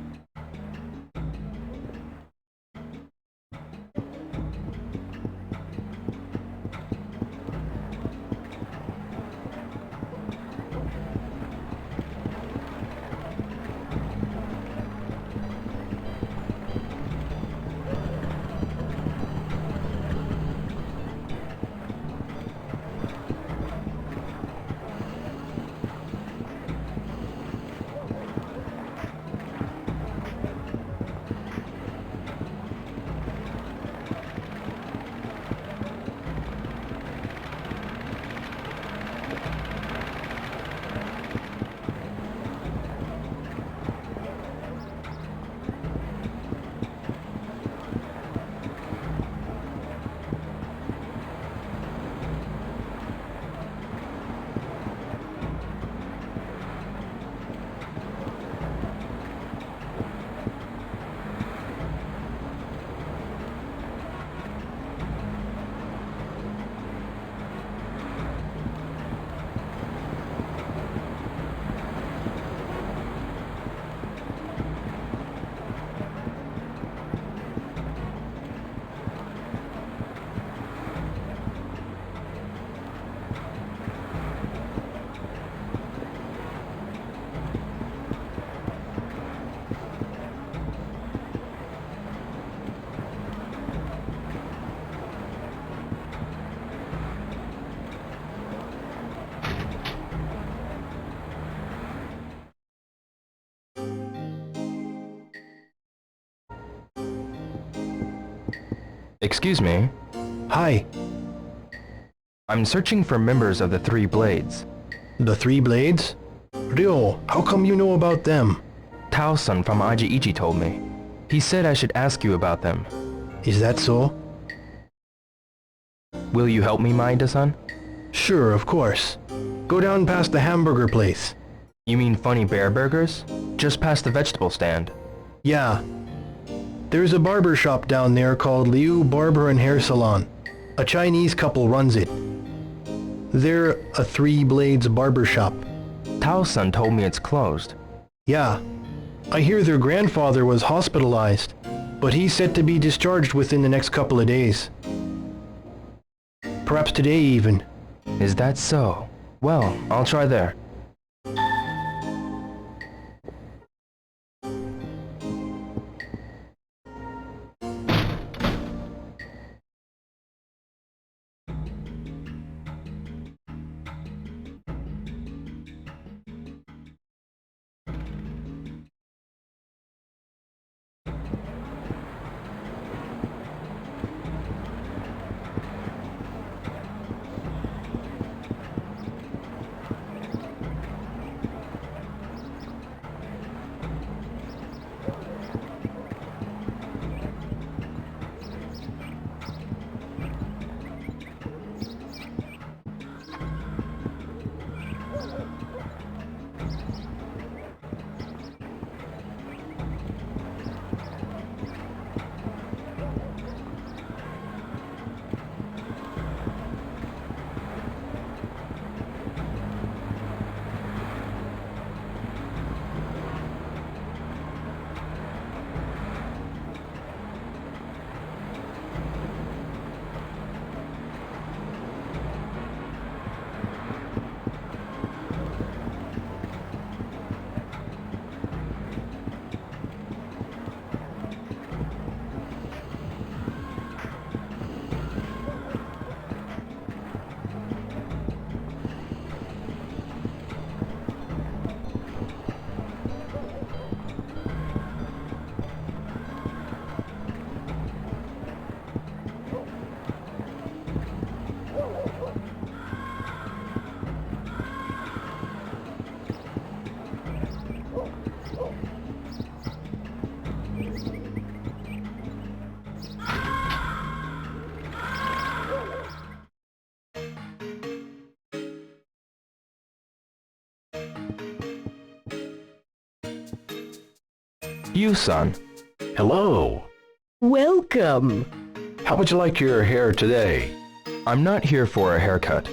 Excuse me. Hi. I'm searching for members of the Three Blades. The Three Blades? Ryo, how come you know about them? Tao-san from Ichi told me. He said I should ask you about them. Is that so? Will you help me, Maeda-san? Sure, of course. Go down past the hamburger place. You mean Funny Bear Burgers? Just past the vegetable stand. Yeah. There's a barber shop down there called Liu Barber and Hair Salon. A Chinese couple runs it. They're a Three Blades barber shop. Tao-san told me it's closed. Yeah. I hear their grandfather was hospitalized, but he's set to be discharged within the next couple of days. Perhaps today even. Is that so? Well, I'll try there. You-san. Hello. Welcome. How would you like your hair today? I'm not here for a haircut.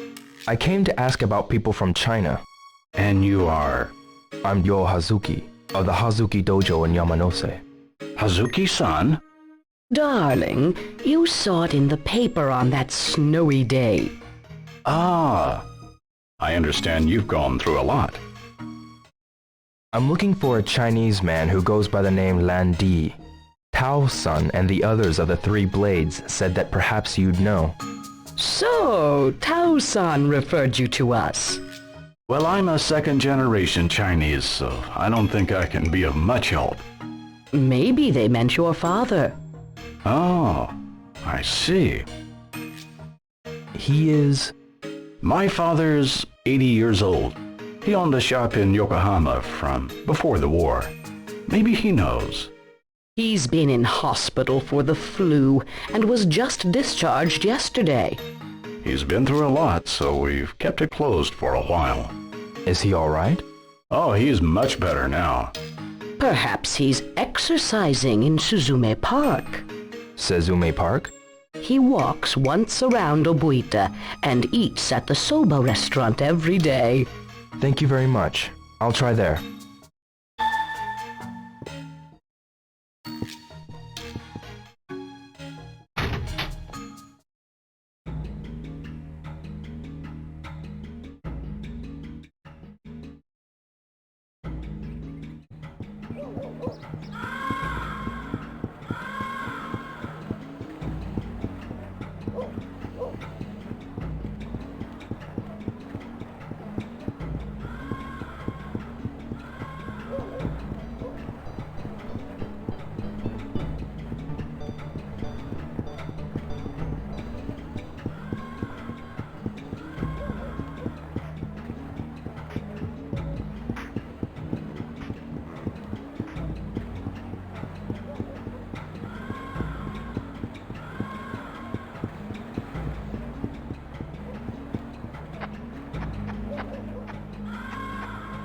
I came to ask about people from China. And you are? I'm Yo Hazuki, of the Hazuki Dojo in Yamanose. Hazuki-san? Darling, you saw it in the paper on that snowy day. Ah, I understand you've gone through a lot. I'm looking for a Chinese man who goes by the name Lan Di. Tao-san and the others of the Three Blades said that perhaps you'd know. So, Tao-san referred you to us. Well, I'm a second-generation Chinese, so I don't think I can be of much help. Maybe they meant your father. Oh, I see. He is... My father's 80 years old. He owned a shop in Yokohama from before the war. Maybe he knows. He's been in hospital for the flu and was just discharged yesterday. He's been through a lot, so we've kept it closed for a while. Is he all right? Oh, he's much better now. Perhaps he's exercising in Suzume Park. Suzume Park? He walks once around Obuita and eats at the soba restaurant every day. Thank you very much. I'll try there.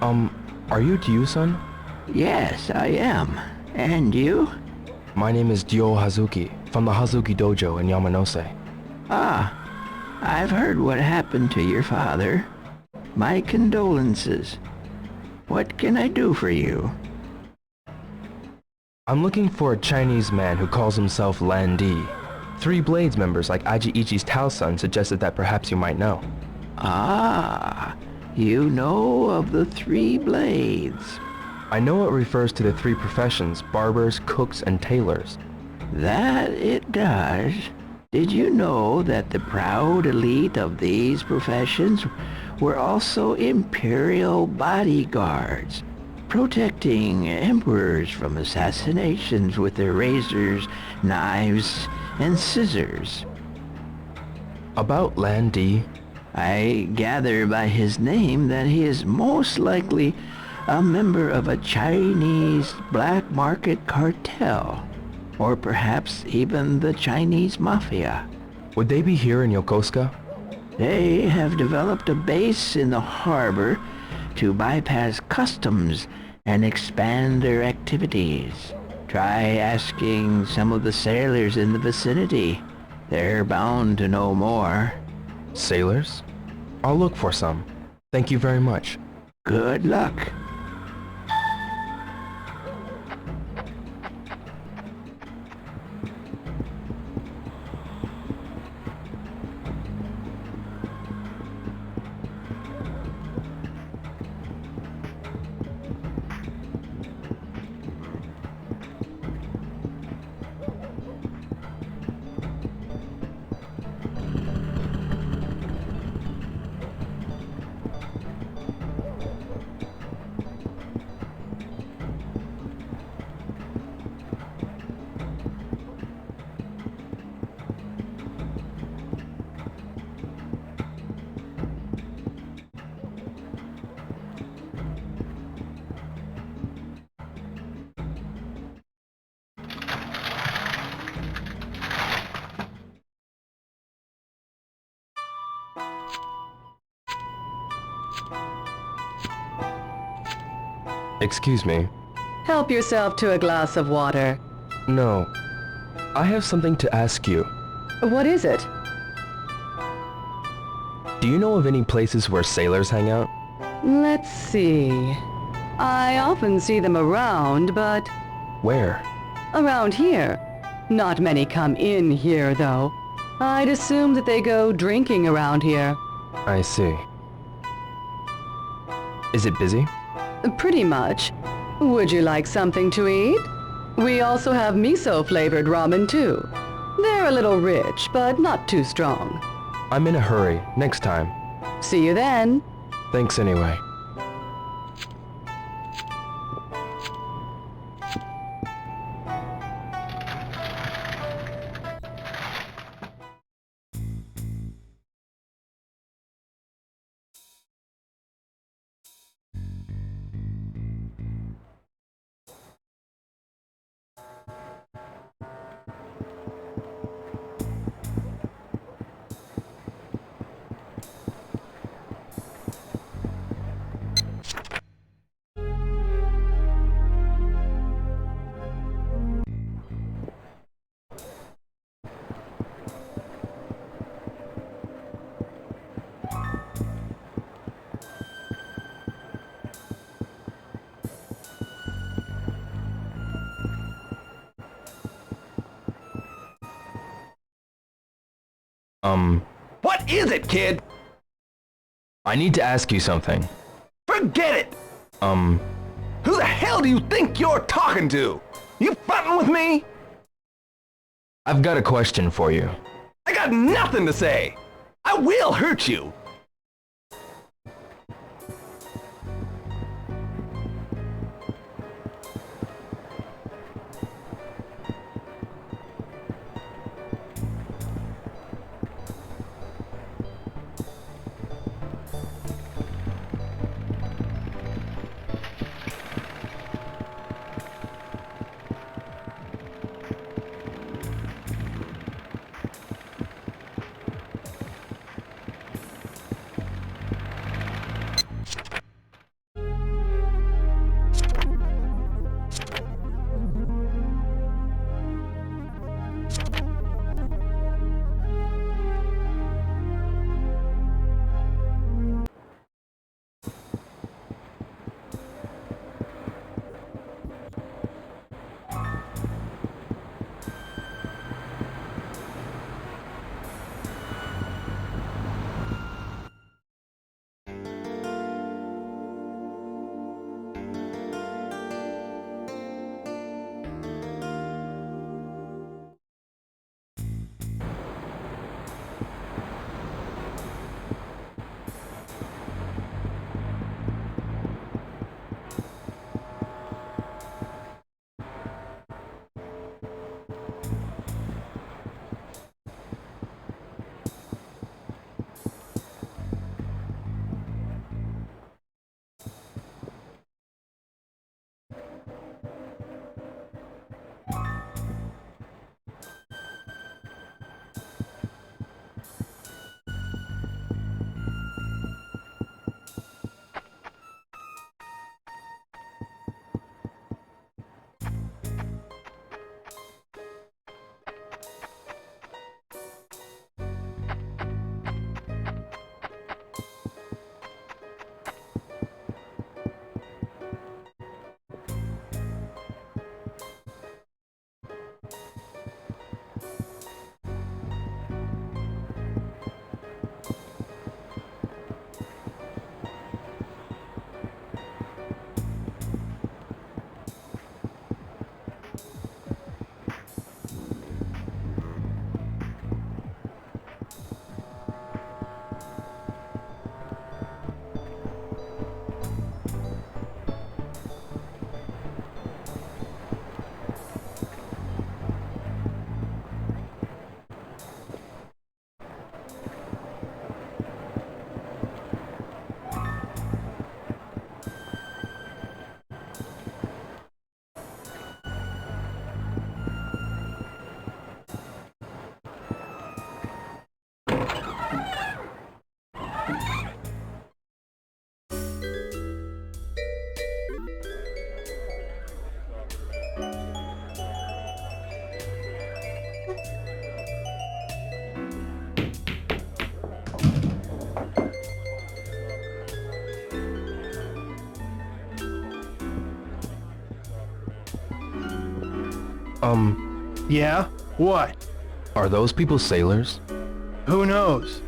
Are you Ryu-san? Yes, I am. And you? My name is Ryo Hazuki, from the Hazuki Dojo in Yamanose. Ah, I've heard what happened to your father. My condolences. What can I do for you? I'm looking for a Chinese man who calls himself Lan Di. Three Blades members like Aji Ichi's Tao-san suggested that perhaps you might know. Ah, you know of the Three Blades. I know it refers to the three professions, barbers, cooks, and tailors. That it does. Did you know that the proud elite of these professions were also imperial bodyguards, protecting emperors from assassinations with their razors, knives, and scissors? About Lan Di? I gather by his name that he is most likely a member of a Chinese black market cartel, or perhaps even the Chinese mafia. Would they be here in Yokosuka? They have developed a base in the harbor to bypass customs and expand their activities. Try asking some of the sailors in the vicinity. They're bound to know more. Sailors? I'll look for some. Thank you very much. Good luck. Excuse me. Help yourself to a glass of water. No. I have something to ask you. What is it? Do you know of any places where sailors hang out? Let's see. I often see them around, but... Where? Around here. Not many come in here, though. I'd assume that they go drinking around here. I see. Is it busy? Pretty much. Would you like something to eat? We also have miso-flavored ramen, too. They're a little rich, but not too strong. I'm in a hurry. Next time. See you then. Thanks anyway. What is it, kid? I need to ask you something. Forget it! Who the hell do you think you're talking to? You frontin' with me? I've got a question for you. I got nothing to say. I will hurt you. Yeah? What? Are those people sailors? Who knows?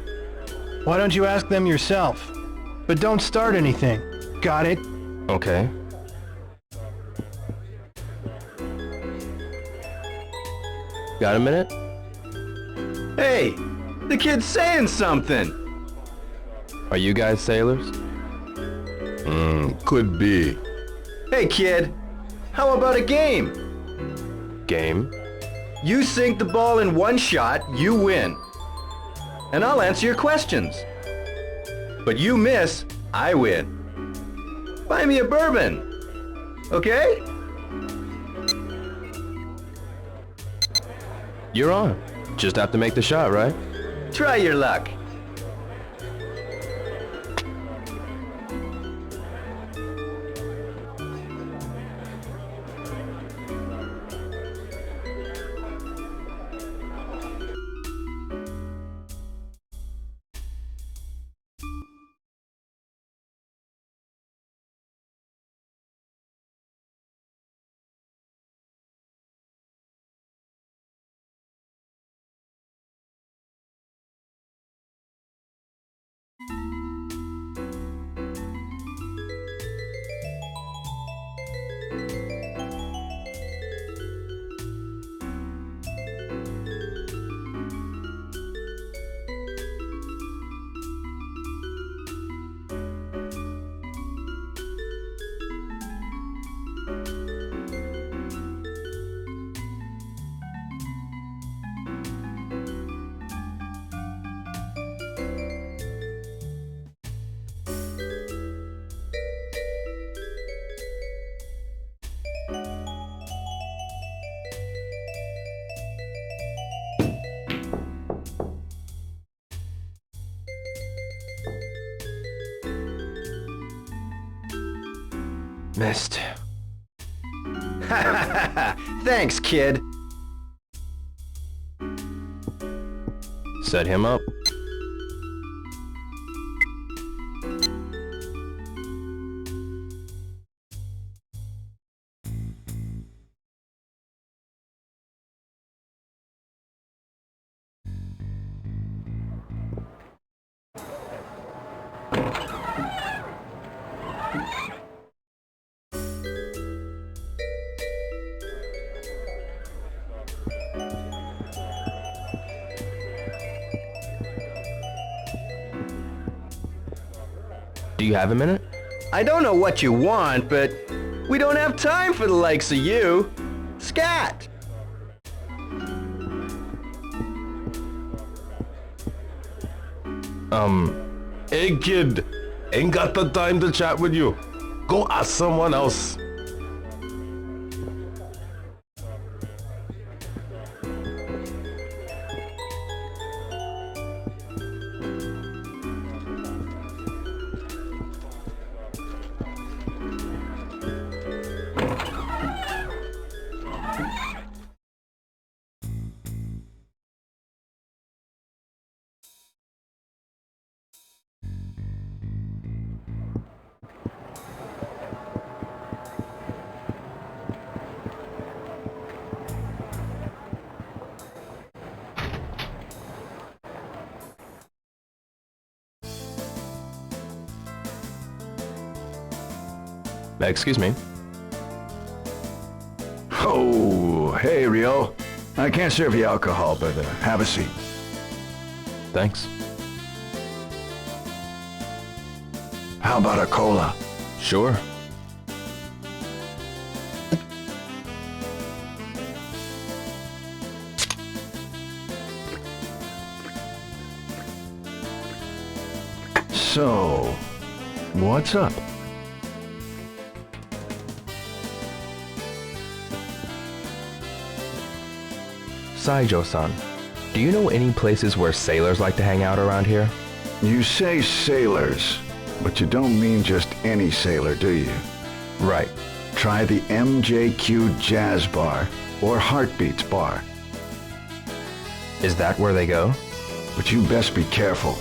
Why don't you ask them yourself? But don't start anything. Got it? Okay. Got a minute? Hey! The kid's saying something! Are you guys sailors? Could be. Hey kid! How about a game? Game? You sink the ball in one shot, you win. And I'll answer your questions. But you miss, I win. Buy me a bourbon. Okay? You're on. Just have to make the shot, right? Try your luck. Missed. Thanks, kid. Set him up. Do you have a minute? I don't know what you want, but we don't have time for the likes of you. Scat! Hey kid, ain't got the time to chat with you. Go ask someone else. Excuse me. Oh, hey, Rio. I can't serve you alcohol, but have a seat. Thanks. How about a cola? Sure. So, what's up? Saijo-san, do you know any places where sailors like to hang out around here? You say sailors, but you don't mean just any sailor, do you? Right. Try the MJQ Jazz Bar or Heartbeats Bar. Is that where they go? But you best be careful.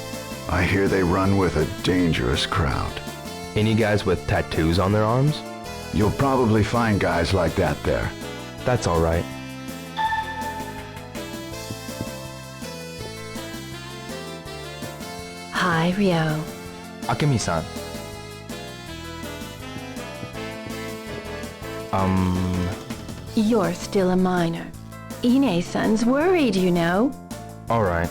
I hear they run with a dangerous crowd. Any guys with tattoos on their arms? You'll probably find guys like that there. That's all right. Bye, Ryo. Akemi-san. You're still a minor. Ine-san's worried, you know. Alright.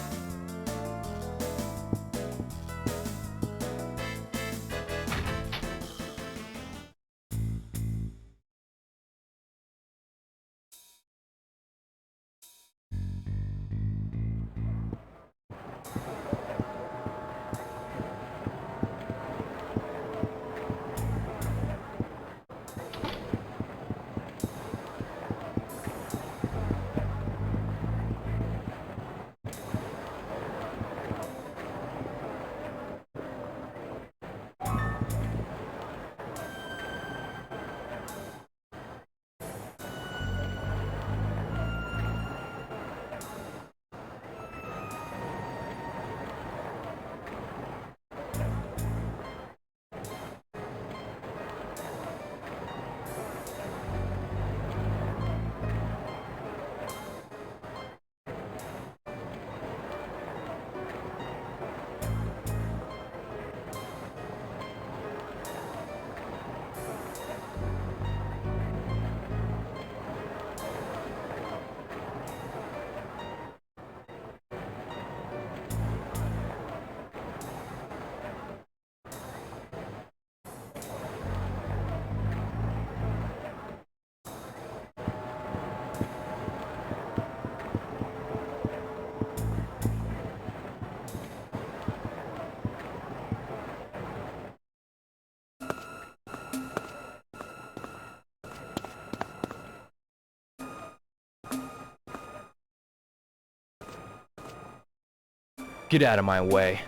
Get out of my way.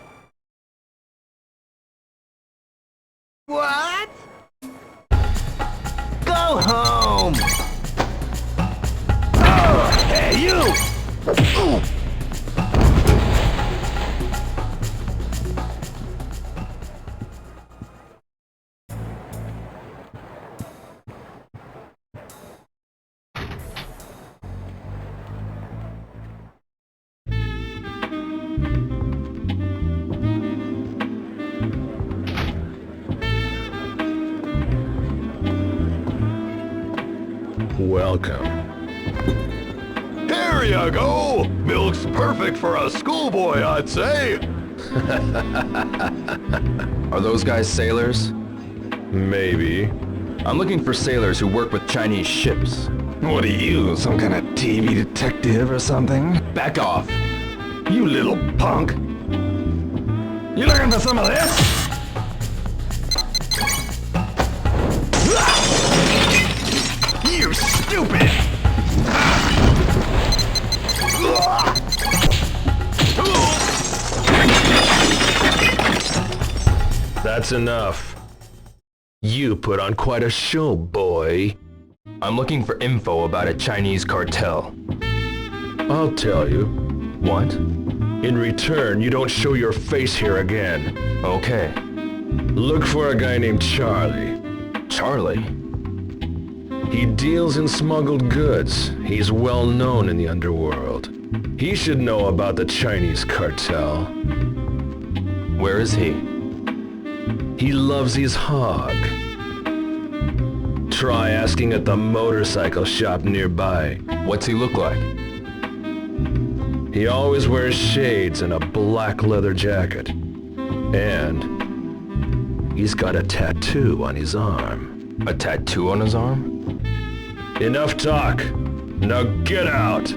What? Go home! Oh, hey, you! Welcome. Here you go! Milk's perfect for a schoolboy, I'd say. Are those guys sailors? Maybe. I'm looking for sailors who work with Chinese ships. What are you, some kind of TV detective or something? Back off! You little punk! You looking for some of this? You stupid! That's enough. You put on quite a show, boy. I'm looking for info about a Chinese cartel. I'll tell you. What? In return, you don't show your face here again. Okay. Look for a guy named Charlie. Charlie? He deals in smuggled goods. He's well known in the underworld. He should know about the Chinese cartel. Where is he? He loves his hog. Try asking at the motorcycle shop nearby. What's he look like? He always wears shades and a black leather jacket. And he's got a tattoo on his arm. A tattoo on his arm? Enough talk. Now get out!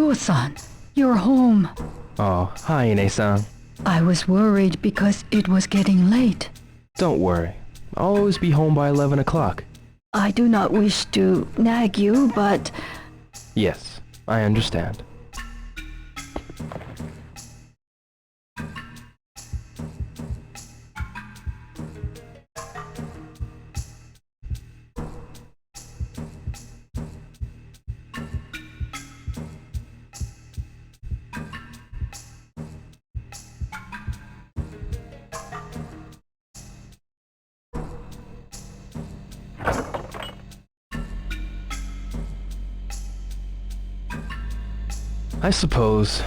Ryo-san, you're home. Oh, hi, Ine-san. I was worried because it was getting late. Don't worry. I'll always be home by 11 o'clock. I do not wish to nag you, but... Yes, I understand. I suppose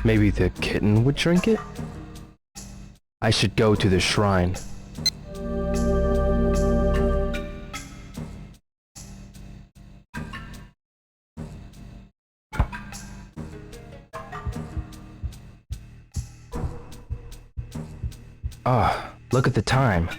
maybe the kitten would drink it? I should go to the shrine. Ah, look at the time.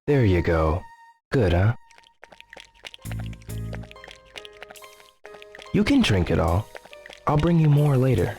There you go. Good, huh? You can drink it all. I'll bring you more later.